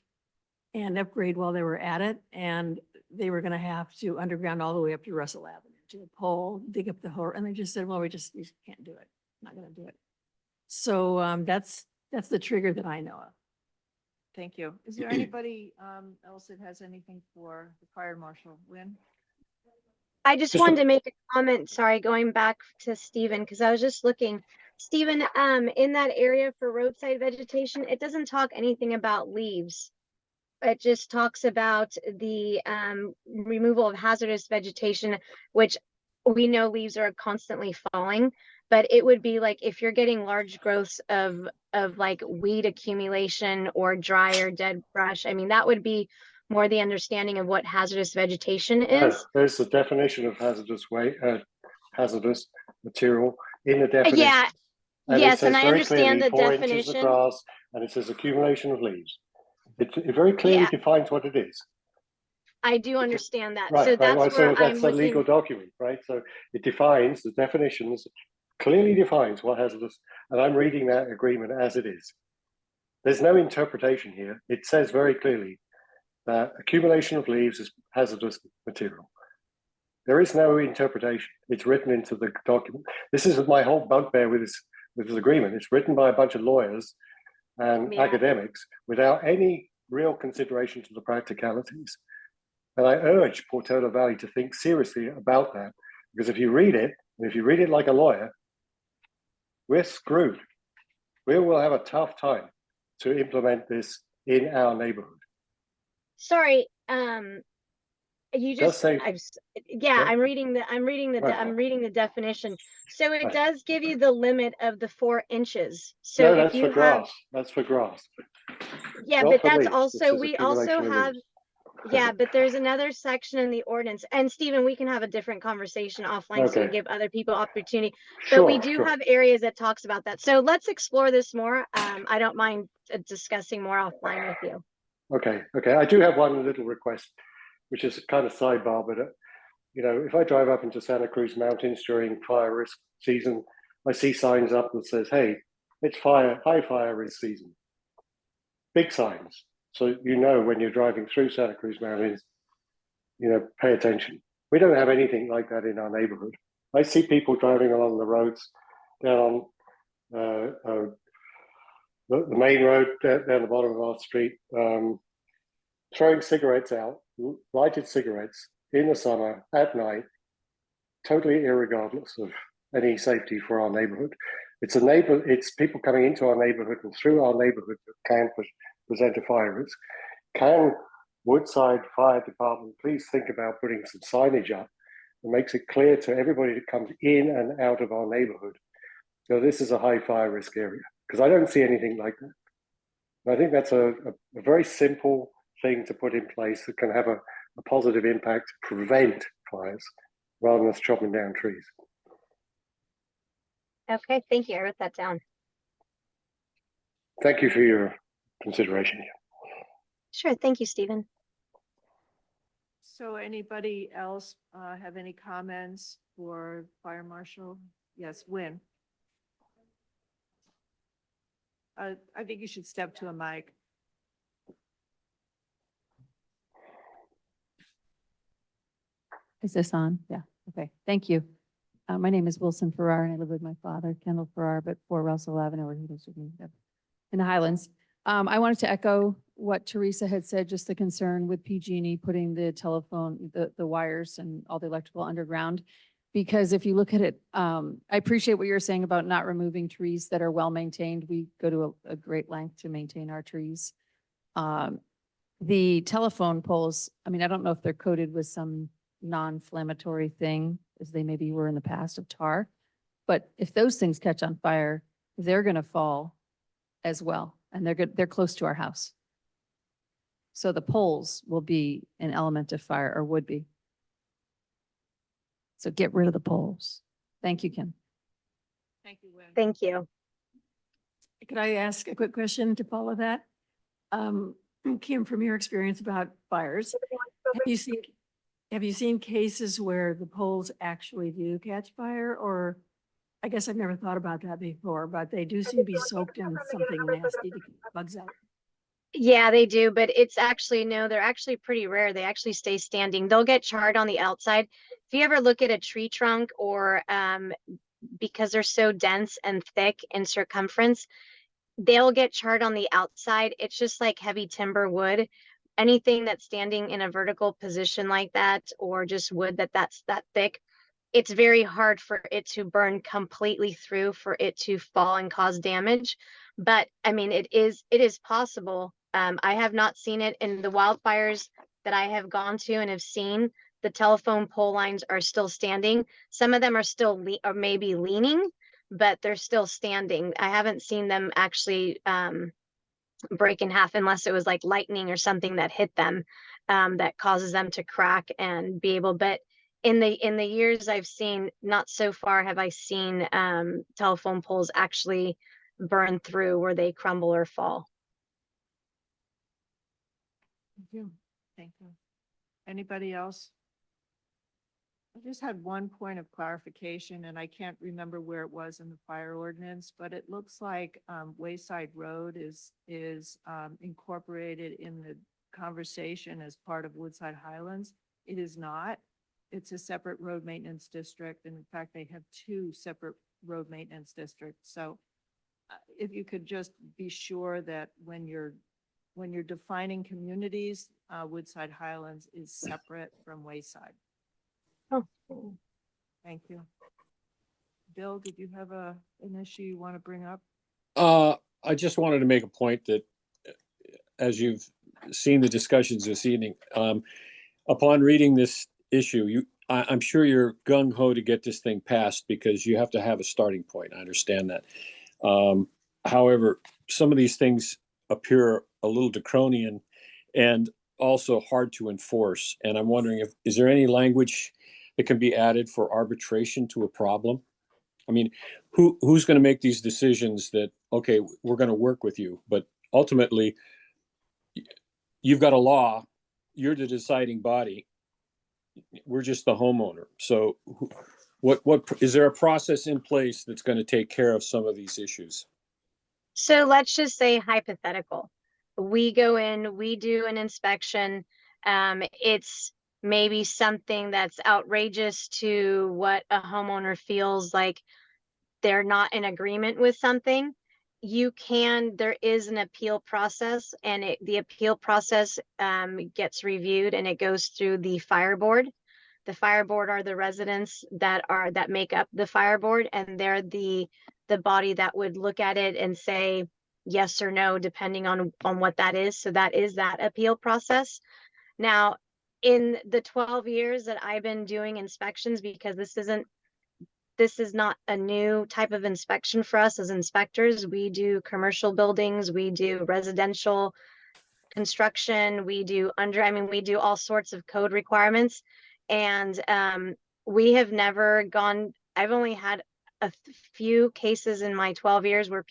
and upgrade while they were at it. And they were going to have to underground all the way up to Russell Avenue to a pole, dig up the hole. And they just said, well, we can't do it. Not going to do it. So that's the trigger that I know of. Thank you. Is there anybody else that has anything for the fire marshal? Wynn? I just Just a- wanted to make a comment, sorry, going back to Stephen, because I was just looking. Stephen, in that area for roadside vegetation, it doesn't talk anything about leaves. It just talks about the removal of hazardous vegetation, which we know leaves are constantly falling, but it would be like if you're getting large growths of like weed accumulation or dry or dead brush, I mean, that would be more the understanding of what hazardous vegetation is. There's the definition of hazardous material in the definition. Yeah, And it yes, says and I very understand clearly the 4 inches of definition. grass, and it says accumulation of leaves. It very clearly Yeah. defines what it is. I do understand that. Right, So right, that's right. where So that's I'm a legal looking. document, right? So it defines the definitions, clearly defines what hazardous, and I'm reading that agreement as it is. There's no interpretation here. It says very clearly that accumulation of leaves is hazardous material. There is no interpretation. It's written into the document. This is my whole bugbear with this agreement. It's written by a bunch of lawyers and Yeah. academics without any real consideration to the practicalities. And I urge Portola Valley to think seriously about that, because if you read it, and if you read it like a lawyer, we're screwed. We will have a tough time to implement this in our neighborhood. Sorry, you Does just, say- yeah, Yeah. I'm reading the Right. I'm reading the definition. So it Right. does give you the limit of the 4 inches. So No, if that's you for have, grass. That's for grass. yeah, Not but for that's leaves. It also, says we also accumulation of have, leaves. yeah, but there's another section in the ordinance. And Stephen, we can have a different conversation offline so you Okay. give other people opportunity. But we Sure, do sure. have areas that talks about that. So let's explore this more. I don't mind discussing more offline with you. Okay, okay. I do have one little request, which is kind of sidebar, but if I drive up into Santa Cruz Mountains during fire risk season, I see signs up that says, "Hey, it's high fire risk season." Big signs, so when you're driving through Santa Cruz Mountains, pay attention. We don't have anything like that in our neighborhood. I see people driving along the roads down on the main road down the bottom of our street, throwing cigarettes out, lighted cigarettes in the summer at night, totally irregardless of any safety for our neighborhood. It's people coming into our neighborhood and through our neighborhood that can present a fire risk. Can Woodside Fire Department please think about putting some signage up that makes it clear to everybody that comes in and out of our neighborhood, so this is a high fire risk area? Because I don't see anything like that. And I think that's a very simple thing to put in place that can have a positive impact to prevent fires rather than us chopping down trees. Okay, thank you. I wrote that down. Thank you for your consideration here. Sure. Thank you, Stephen. So anybody else have any comments for fire marshal? Yes, Wynn. I think you should step to a mic. Is this on? Yeah, okay, thank you. My name is Wilson Farrar and I live with my father, Kendall Farrar, but 4 Russell Avenue, where he lives with me in the Highlands. I wanted to echo what Teresa had said, just the concern with PG&E putting the telephone, the wires and all the electrical underground. Because if you look at it, I appreciate what you're saying about not removing trees that are well maintained. We go to a great length to maintain our trees. The telephone poles, I mean, I don't know if they're coated with some non-inflammatory thing as they maybe were in the past of tar. But if those things catch on fire, they're going to fall as well. And they're close to our house. So the poles will be an element of fire, or would be. So get rid of the poles. Thank you, Kim. Thank you, Wynn. Thank you. Could I ask a quick question to follow that? Kim, from your experience about fires, have you seen cases where the poles actually do catch fire? Or I guess I've never thought about that before, but they do seem to be soaked in something nasty to keep bugs out. Yeah, they do, but it's actually, no, they're actually pretty rare. They actually stay standing. They'll get charred on the outside. If you ever look at a tree trunk or because they're so dense and thick in circumference, they'll get charred on the outside. It's just like heavy timber wood. Anything that's standing in a vertical position like that, or just wood that's that thick, it's very hard for it to burn completely through, for it to fall and cause damage. But I mean, it is possible. I have not seen it in the wildfires that I have gone to and have seen. The telephone pole lines are still standing. Some of them are still or maybe leaning, but they're still standing. I haven't seen them actually break in half, unless it was like lightning or something that hit them, that causes them to crack and be able. But in the years I've seen, not so far have I seen telephone poles actually burn through where they crumble or fall. Thank you. Thank you. Anybody else? I just had one point of clarification, and I can't remember where it was in the fire ordinance, but it looks like Wayside Road is incorporated in the conversation as part of Woodside Highlands. It is not. It's a separate road maintenance district, and in fact, they have two separate road maintenance districts. So if you could just be sure that when you're defining communities, Woodside Highlands is separate from Wayside. Oh. Thank you. Bill, did you have an issue you want to bring up? I just wanted to make a point that as you've seen the discussions this evening, upon reading this issue, I'm sure you're gung ho to get this thing passed because you have to have a starting point. I understand that. However, some of these things appear a little draconian and also hard to enforce. And I'm wondering is there any language that can be added for arbitration to a problem? I mean, who's going to make these decisions that, okay, we're going to work with you, but ultimately you've got a law, you're the deciding body. We're just the homeowner. So what is there a process in place that's going to take care of some of these issues? So let's just say hypothetical. We go in, we do an inspection. It's maybe something that's outrageous to what a homeowner feels like they're not in agreement with something. There is an appeal process, and the appeal process gets reviewed and it goes through the fire board. The fire board are the residents that make up the fire board, and they're the body that would look at it and say yes or no, depending on what that is. So that is that appeal process. Now, in the 12 years that I've been doing inspections, because this is not a new type of inspection for us as inspectors. We do commercial buildings, we do residential construction, we do all sorts of code requirements. And we have never gone, I've only had a few cases in my 12 years where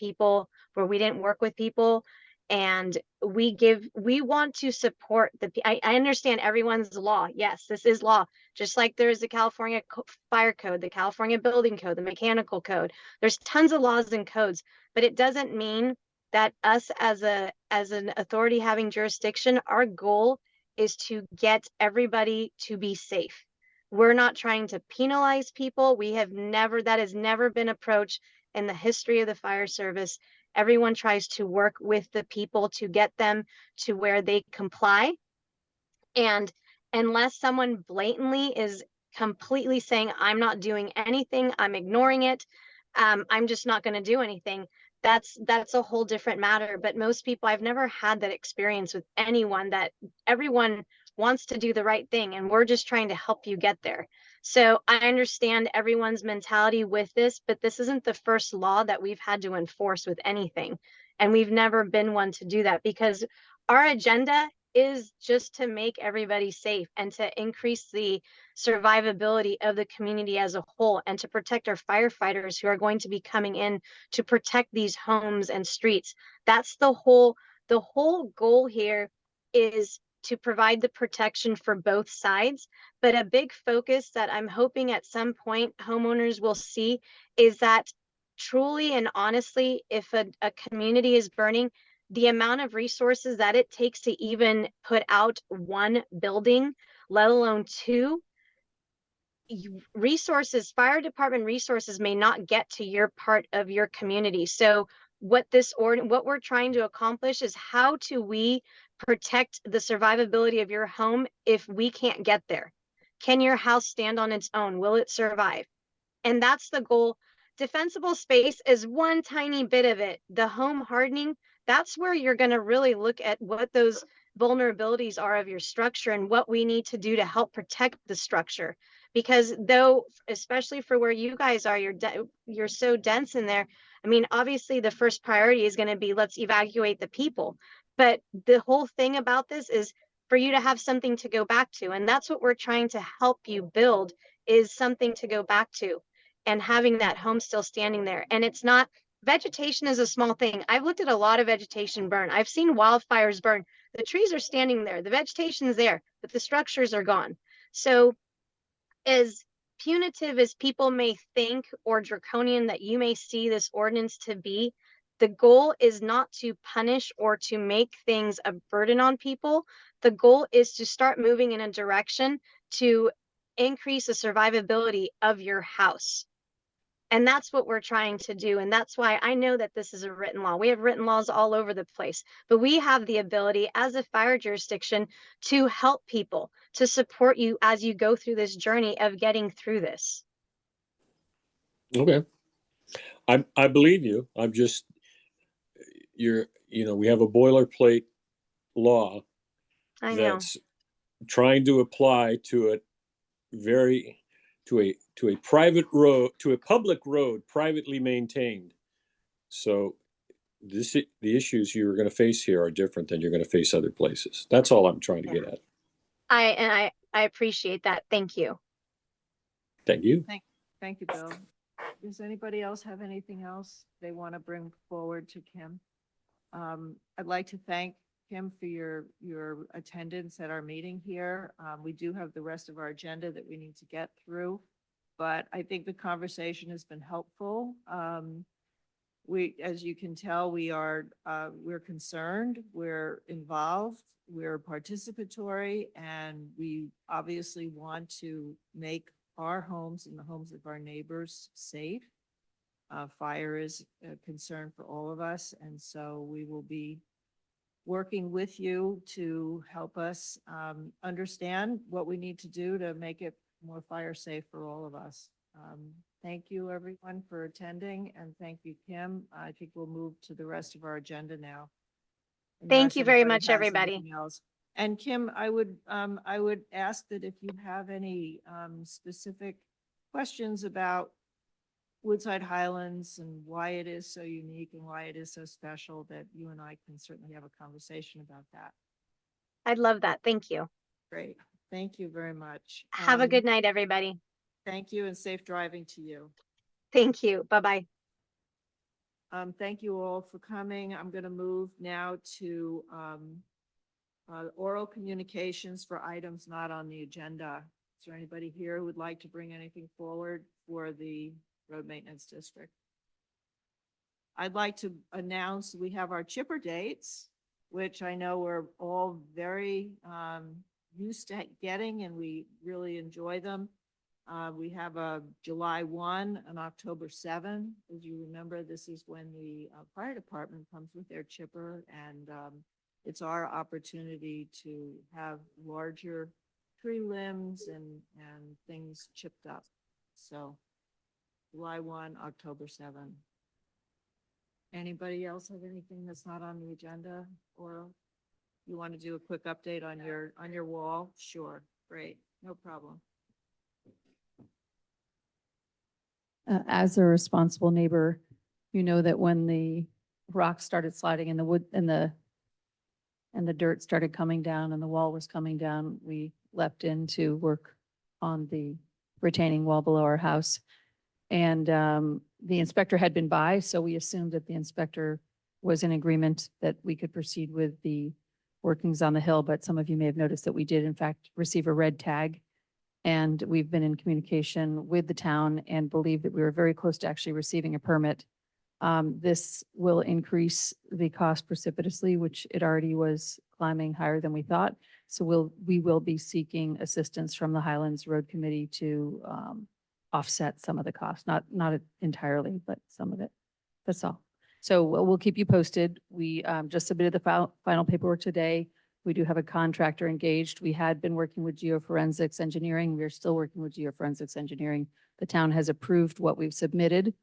we didn't work with people. And we want to support I understand everyone's law. Yes, this is law. Just like there's the California Fire Code, the California Building Code, the Mechanical Code. There's tons of laws and codes, but it doesn't mean that us as an authority having jurisdiction, our goal is to get everybody to be safe. We're not trying to penalize people. That has never been approached in the history of the fire service. Everyone tries to work with the people to get them to where they comply. And unless someone blatantly is completely saying, I'm not doing anything, I'm ignoring it, I'm just not going to do anything, that's a whole different matter. But most people, I've never had that experience with anyone, that everyone wants to do the right thing, and we're just trying to help you get there. So I understand everyone's mentality with this, but this isn't the first law that we've had to enforce with anything. And we've never been one to do that, because our agenda is just to make everybody safe and to increase the survivability of the community as a whole, and to protect our firefighters who are going to be coming in to protect these homes and streets. That's the whole goal here, is to provide the protection for both sides. But a big focus that I'm hoping at some point homeowners will see is that truly and honestly, if a community is burning, the amount of resources that it takes to even put out one building, let alone two, resources, fire department resources may not get to your part of your community. So what what we're trying to accomplish is how do we protect the survivability of your home if we can't get there? Can your house stand on its own? Will it survive? And that's the goal. Defensible space is one tiny bit of it. The home hardening, that's where you're going to really look at what those vulnerabilities are of your structure and what we need to do to help protect the structure. Because though, especially for where you guys are, you're so dense in there. I mean, obviously the first priority is going to be let's evacuate the people. But the whole thing about this is for you to have something to go back to. And that's what we're trying to help you build, is something to go back to and having that home still standing there. And it's not, vegetation is a small thing. I've looked at a lot of vegetation burn. I've seen wildfires burn. The trees are standing there, the vegetation is there, but the structures are gone. So as punitive as people may think or draconian that you may see this ordinance to be, the goal is not to punish or to make things a burden on people. The goal is to start moving in a direction to increase the survivability of your house. And that's what we're trying to do. And that's why I know that this is a written law. We have written laws all over the place, but we have the ability as a fire jurisdiction to help people, to support you as you go through this journey of getting through this. Okay. I believe you. I'm just, we have a boilerplate law I know. that's trying to apply to a private road, to a public road, privately maintained. So the issues you're going to face here are different than you're going to face other places. That's all I'm trying to get at. I appreciate that. Thank you. Thank you. Thank you, Bill. Does anybody else have anything else they want to bring forward to Kim? I'd like to thank Kim for your attendance at our meeting here. We do have the rest of our agenda that we need to get through, but I think the conversation has been helpful. As you can tell, we're concerned, we're involved, we're participatory, and we obviously want to make our homes and the homes of our neighbors safe. Fire is a concern for all of us, and so we will be working with you to help us understand what we need to do to make it more fire safe for all of us. Thank you, everyone, for attending, and thank you, Kim. I think we'll move to the rest of our agenda now. Thank Unless you very anybody much, has everybody. anything else. And Kim, I would ask that if you have any specific questions about Woodside Highlands and why it is so unique and why it is so special, that you and I can certainly have a conversation about that. I'd love that. Thank you. Great. Thank you very much. Have a good night, everybody. Thank you, and safe driving to you. Thank you. Bye-bye. Thank you all for coming. I'm going to move now to oral communications for items not on the agenda. Is there anybody here who would like to bring anything forward for the road maintenance district? I'd like to announce we have our chipper dates, which I know we're all very used to getting, and we really enjoy them. We have a July 1 and October 7. As you remember, this is when the fire department comes with their chipper, and it's our opportunity to have larger tree limbs and things chipped up. So July 1, October 7. Anybody else have anything that's not on the agenda, or you want to do a quick update on your wall? Sure, great, no problem. As a responsible neighbor, you know that when the rocks started sliding and the wood and the dirt started coming down and the wall was coming down, we leapt in to work on the retaining wall below our house. And the inspector had been by, so we assumed that the inspector was in agreement that we could proceed with the workings on the Hill, but some of you may have noticed that we did in fact receive a red tag. And we've been in communication with the town and believe that we were very close to actually receiving a permit. This will increase the cost precipitously, which it already was climbing higher than we thought. So we will be seeking assistance from the Highlands Road Committee to offset some of the cost, not entirely, but some of it. That's all. So we'll keep you posted. We just submitted the final paperwork today. We do have a contractor engaged. We had been working with geoforensics engineering. We're still working with geoforensics engineering. The town has approved what we've submitted.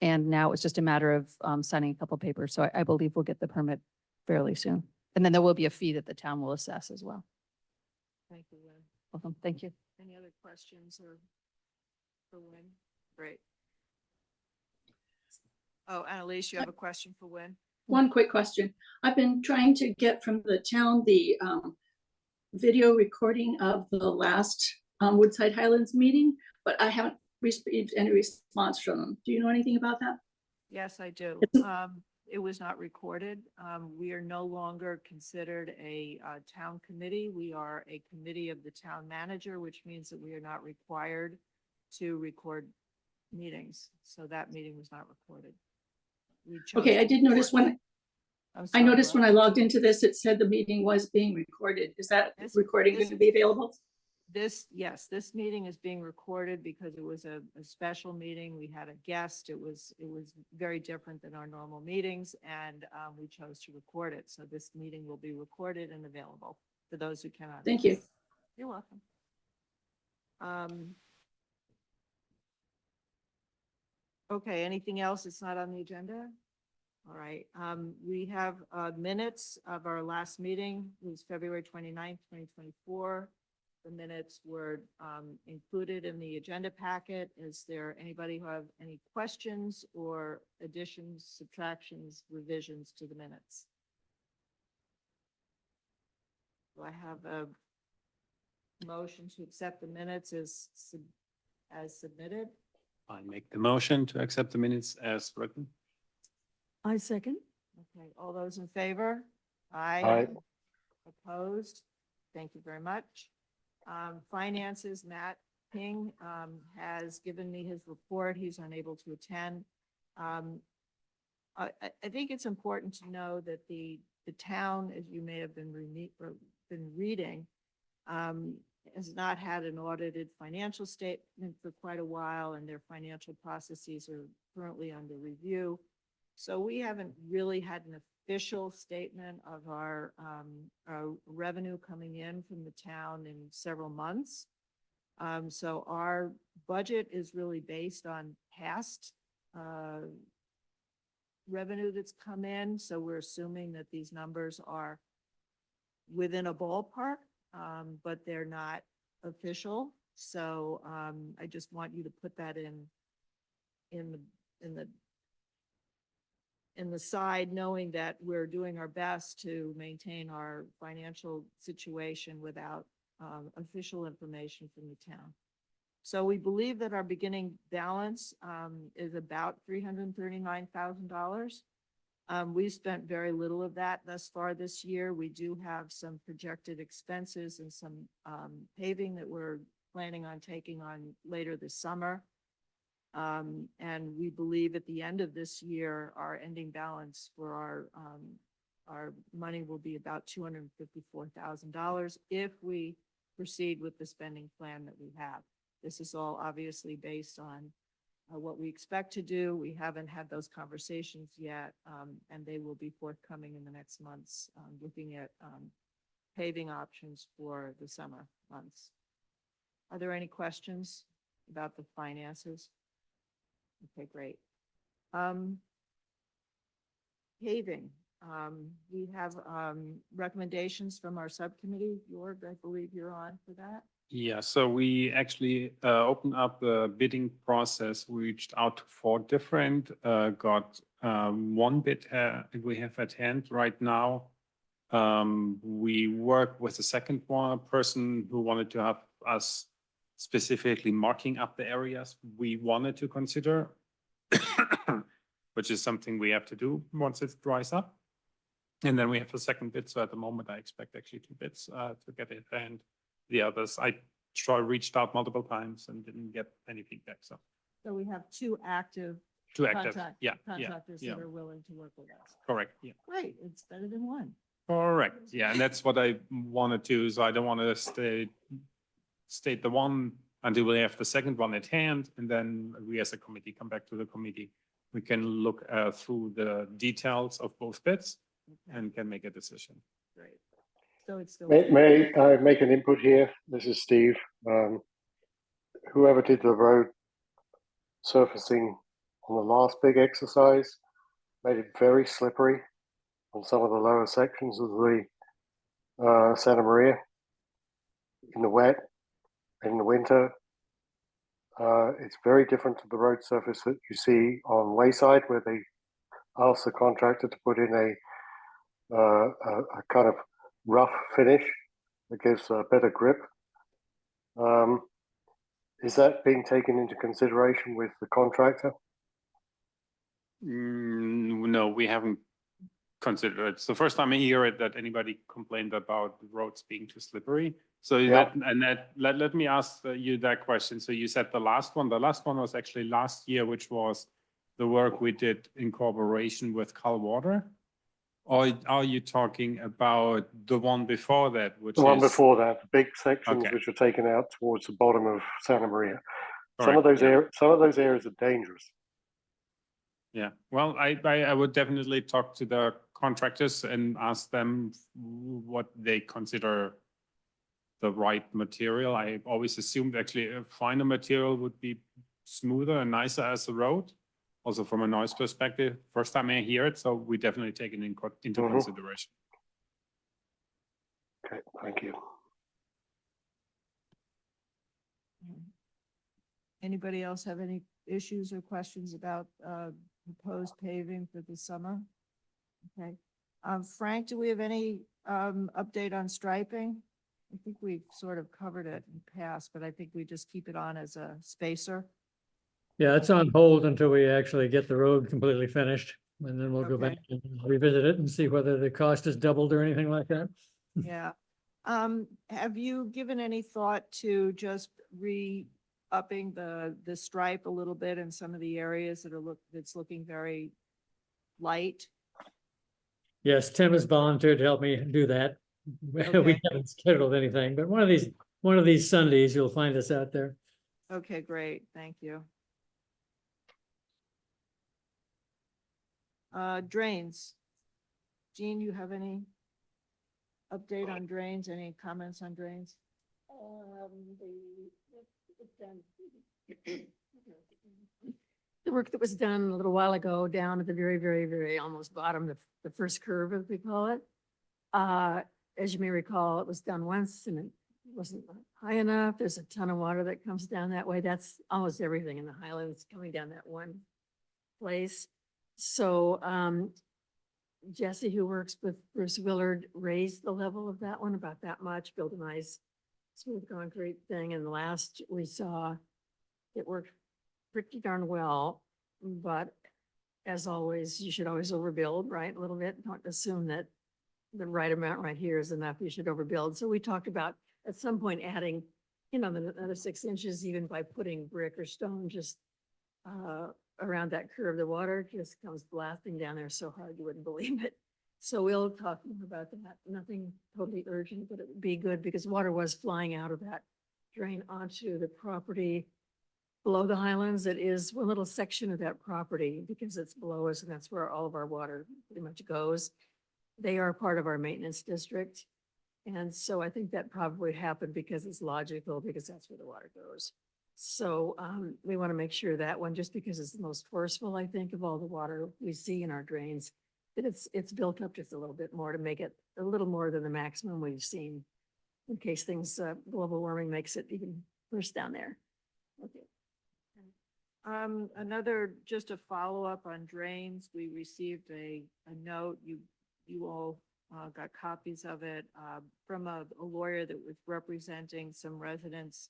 And now it's just a matter of signing a couple papers. So I believe we'll get the permit fairly soon. And then there will be a fee that the town will assess as well. Thank you, Lynn. Welcome. Thank you. Any other questions or for Wynn? Great. Oh, Annalise, you have a question for Wynn? One quick question. I've been trying to get from the town the video recording of the last Woodside Highlands meeting, but I haven't received any response from them. Do you know anything about that? Yes, I do. It's- It was not recorded. We are no longer considered a town committee. We are a committee of the town manager, which means that we are not required to record meetings. So that meeting was not recorded. We chose Okay, I to did notice record- when I'm I sorry, noticed what? when I logged into this, it said the meeting was being recorded. Is that This- recording this- going to be available? Yes, this meeting is being recorded because it was a special meeting. We had a guest. It was very different than our normal meetings, and we chose to record it. So this meeting will be recorded and available for those who cannot. Thank you. You're welcome. Okay, anything else that's not on the agenda? All right, we have minutes of our last meeting. It was February 29th, 2024. The minutes were included in the agenda packet. Is there anybody who have any questions or additions, subtractions, revisions to the minutes? Do I have a motion to accept the minutes as submitted? I make the motion to accept the minutes as written. I second. Okay, all those in favor? Aye. Opposed? Thank you very much. Finances, Matt Ping has given me his report. He's unable to attend. I think it's important to know that the town, as you may have been reading, has not had an audited financial statement for quite a while, and their financial processes are currently under review. So we haven't really had an official statement of our revenue coming in from the town in several months. So our budget is really based on past revenue that's come in. So we're assuming that these numbers are within a ballpark, but they're not official. So I just want you to put that in the side, knowing that we're doing our best to maintain our financial situation without official information from the town. So we believe that our beginning balance is about $339,000. We've spent very little of that thus far this year. We do have some projected expenses and some paving that we're planning on taking on later this summer. And we believe at the end of this year, our ending balance for our money will be about $254,000 if we proceed with the spending plan that we have. This is all obviously based on what we expect to do. We haven't had those conversations yet, and they will be forthcoming in the next months, looking at paving options for the summer months. Are there any questions about the finances? Okay, great. Paving, we have recommendations from our subcommittee. Jorg, I believe you're on for that. Yeah, so we actually opened up the bidding process. We reached out to 4 different, got 1 bid we have at hand right now. We work with the second person who wanted to have us specifically marking up the areas we wanted to consider, which is something we have to do once it dries up. And then we have a second bid. So at the moment, I expect actually 2 bids to get it. And the others, I reached out multiple times and didn't get any feedback. So So we have 2 active 2 active. Yeah, contractors yeah. that are willing to work with us. correct. Yeah. Great, it's better than 1. Correct. Yeah. And that's what I wanted to. So I don't want to state the one until we have the second one at hand. And then we as a committee come back to the committee. We can look through the details of both bids Okay, and can make a decision. great. So it's still. May I make an input here? This is Steve. Whoever did the road surfacing on the last big exercise made it very slippery on some of the lower sections of the Santa Maria in the wet and in the winter. It's very different to the road surface that you see on Wayside, where they ask the contractor to put in a kind of rough finish that gives a better grip. Is that being taken into consideration with the contractor? No, we haven't considered it. It's the first time I hear it that anybody complained about the roads being too slippery. So Yeah. let me ask you that question. So you said the last one was actually last year, which was the work we did in cooperation with Cal Water? Or are you talking about the one before that, which The one is- before that, the big sections Okay. which are taken out towards the bottom of Santa Maria. Some of Correct, yeah. some of those areas are dangerous. Yeah, well, I would definitely talk to the contractors and ask them what they consider the right material. I always assumed actually a finer material would be smoother and nicer as a road. Also from a noise perspective, first time I hear it, so we definitely take it into Mhm. consideration. Okay, thank you. Anybody else have any issues or questions about proposed paving for the summer? Okay. Frank, do we have any update on striping? I think we've sort of covered it in the past, but I think we just keep it on as a spacer. Yeah, it's on hold until we actually get the road completely finished, and then we'll go Okay. back and revisit it and see whether the cost has doubled or anything like that. Yeah. Have you given any thought to just upping the stripe a little bit in some of the areas that's looking very light? Yes, Tim has volunteered to help me do that. Okay. We haven't scheduled anything, but one of these Sundays, you'll find us out there. Okay, great. Thank you. Drains. Jean, you have any update on drains? Any comments on drains? The work that was done a little while ago down at the very, very, very almost bottom, the first curve, as we call it. As you may recall, it was done once and it wasn't high enough. There's a ton of water that comes down that way. That's almost everything in the Highlands coming down that one place. So Jesse, who works with Bruce Willard, raised the level of that one about that much, built a nice smooth concrete thing. And the last we saw, it worked pretty darn well, but as always, you should always overbuild, right? A little bit. Don't assume that the right amount right here is enough. You should overbuild. So we talked about at some point adding, another 6 inches, even by putting brick or stone just around that curve. The water just comes blasting down there so hard you wouldn't believe it. So we'll talk more about that. Nothing totally urgent, but it would be good because water was flying out of that drain onto the property below the Highlands. It is one little section of that property because it's below us and that's where all of our water pretty much goes. They are part of our maintenance district. And so I think that probably happened because it's logical, because that's where the water goes. So we want to make sure that one, just because it's the most forceful, I think, of all the water we see in our drains, that it's built up just a little bit more to make it a little more than the maximum we've seen in case things, global warming makes it even worse down there. Okay. Just a follow-up on drains. We received a note. You all got copies of it from a lawyer that was representing some residents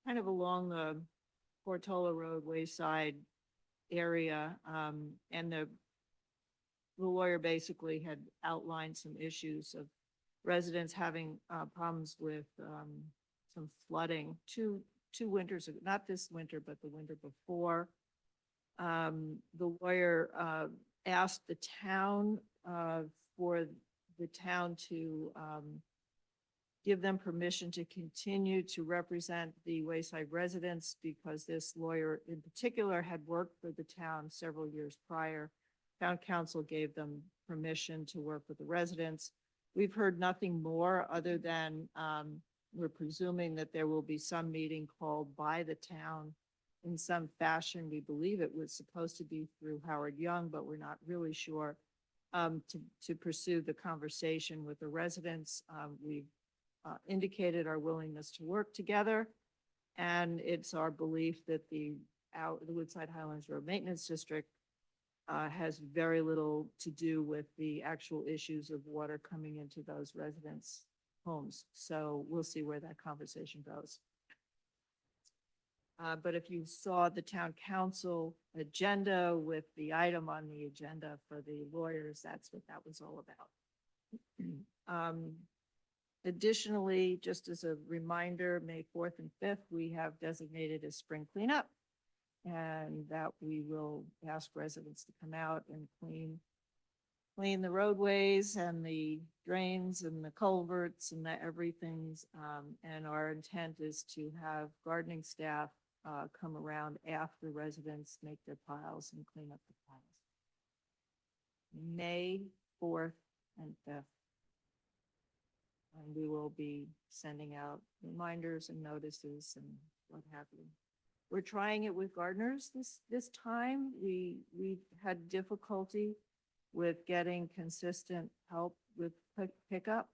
kind of along the Portola Road Wayside area. And the lawyer basically had outlined some issues of residents having problems with some flooding two winters ago, not this winter, but the winter before. The lawyer asked the town for the town to give them permission to continue to represent the Wayside residents because this lawyer in particular had worked for the town several years prior. Town council gave them permission to work with the residents. We've heard nothing more other than we're presuming that there will be some meeting called by the town in some fashion. We believe it was supposed to be through Howard Young, but we're not really sure, to pursue the conversation with the residents. We've indicated our willingness to work together. And it's our belief that the Woodside Highlands Road Maintenance District has very little to do with the actual issues of water coming into those residents' homes. So we'll see where that conversation goes. But if you saw the town council agenda with the item on the agenda for the lawyers, that's what that was all about. Additionally, just as a reminder, May 4th and 5th, we have designated as spring cleanup. And that we will ask residents to come out and clean the roadways and the drains and the culverts and the everything's. And our intent is to have gardening staff come around after residents make their piles and clean up the piles. May 4th and 5th. And we will be sending out reminders and notices and what have you. We're trying it with gardeners this time. We've had difficulty with getting consistent help with pickup.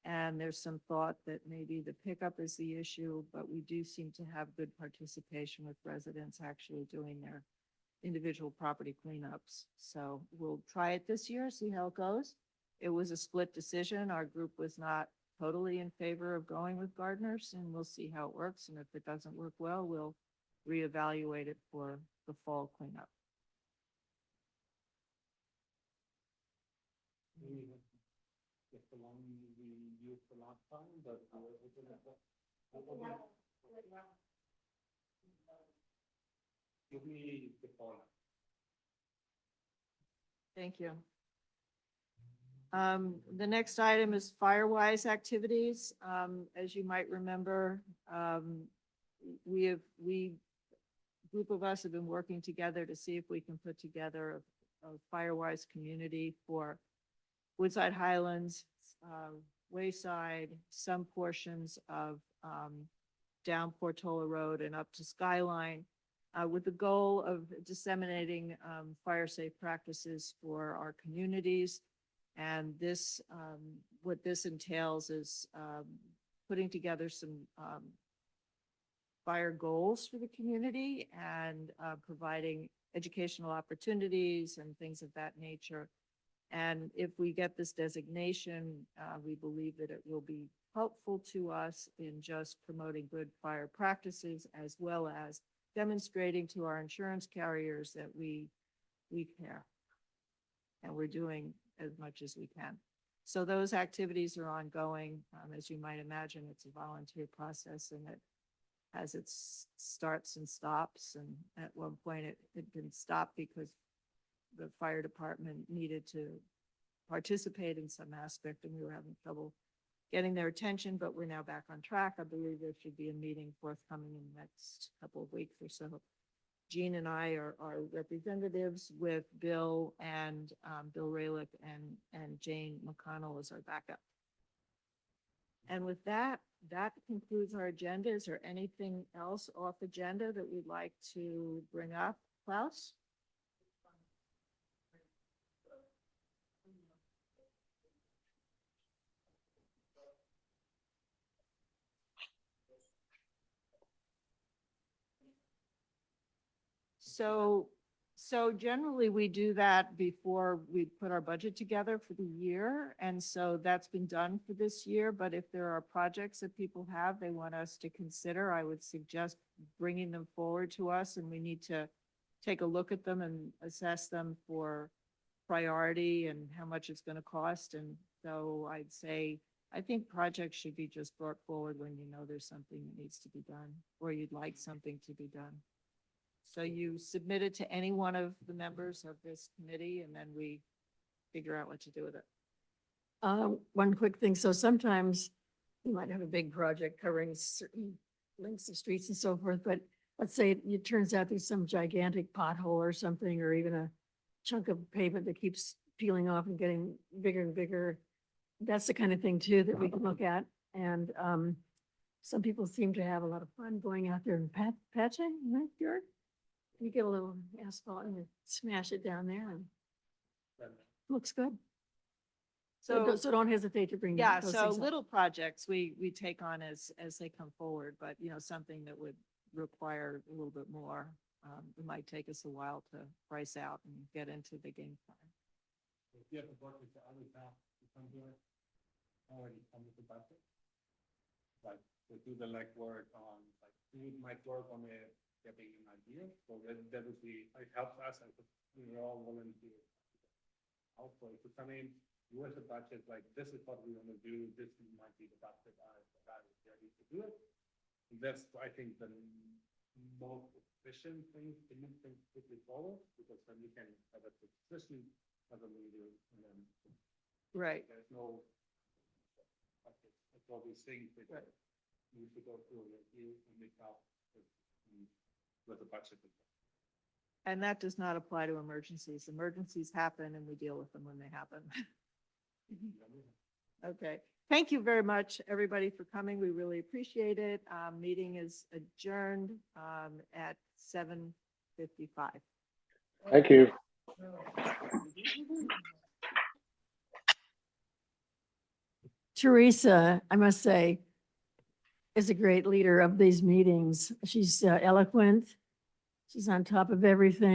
And there's some thought that maybe the pickup is the issue, but we do seem to have good participation with residents actually doing their individual property cleanups. So we'll try it this year, see how it goes. It was a split decision. Our group was not totally in favor of going with gardeners, and we'll see how it works. And if it doesn't work well, we'll reevaluate it for the fall cleanup. Thank you. The next item is Firewise activities. As you might remember, group of us have been working together to see if we can put together a Firewise community for Woodside Highlands, Wayside, some portions of down Portola Road and up to Skyline, with the goal of disseminating fire safe practices for our communities. And this, what this entails is putting together some fire goals for the community and providing educational opportunities and things of that nature. And if we get this designation, we believe that it will be helpful to us in just promoting good fire practices, as well as demonstrating to our insurance carriers that we care and we're doing as much as we can. So those activities are ongoing. As you might imagine, it's a volunteer process, and it has its starts and stops. And at one point it didn't stop because the fire department needed to participate in some aspect and we were having trouble getting their attention, but we're now back on track. I believe there should be a meeting forthcoming in the next couple of weeks or so. Jean and I are representatives with Bill and Bill Raylick and Jane McConnell as our backup. And with that, that concludes our agenda. Is there anything else off agenda that we'd like to bring up? Klaus? So generally we do that before we put our budget together for the year. And so that's been done for this year. But if there are projects that people have, they want us to consider, I would suggest bringing them forward to us, and we need to take a look at them and assess them for priority and how much it's gonna cost. And so I'd say, I think projects should be just brought forward when you know there's something that needs to be done, or you'd like something to be done. So you submit it to any one of the members of this committee, and then we figure out what to do with it. One quick thing, so sometimes you might have a big project covering certain lengths of streets and so forth, but let's say it turns out there's some gigantic pothole or something, or even a chunk of pavement that keeps peeling off and getting bigger and bigger. That's the kind of thing too that we can look at. And some people seem to have a lot of fun going out there and patching, right, Björk? You get a little asphalt and you smash it down there and looks good. So don't hesitate to bring Yeah, those so things up. little projects we take on as they come forward, but you know, something that would require a little bit more. It might take us a while to price out and get into the game plan. If you have to work with the other staff to come to it, already come with the budget. Like, we do the legwork on, like, who might work on it, getting an idea, so that would be, it helps us, and we're all volunteers. Also, if you come in with a budget, like, this is what we want to do, this might be the budget, that is ready to do it. That's, I think, the most efficient thing to move things quickly forward, because then you can have a position as a leader, and then Right. there's no, it's all these things that Right. need to go through a review and make out with the budget. And that does not apply to emergencies. Emergencies happen and we deal with them when they happen. Okay. Thank you very much, everybody, for coming. We really appreciate it. Meeting is adjourned at 7:55. Thank you. Teresa, I must say, is a great leader of these meetings. She's eloquent. She's on top of everything.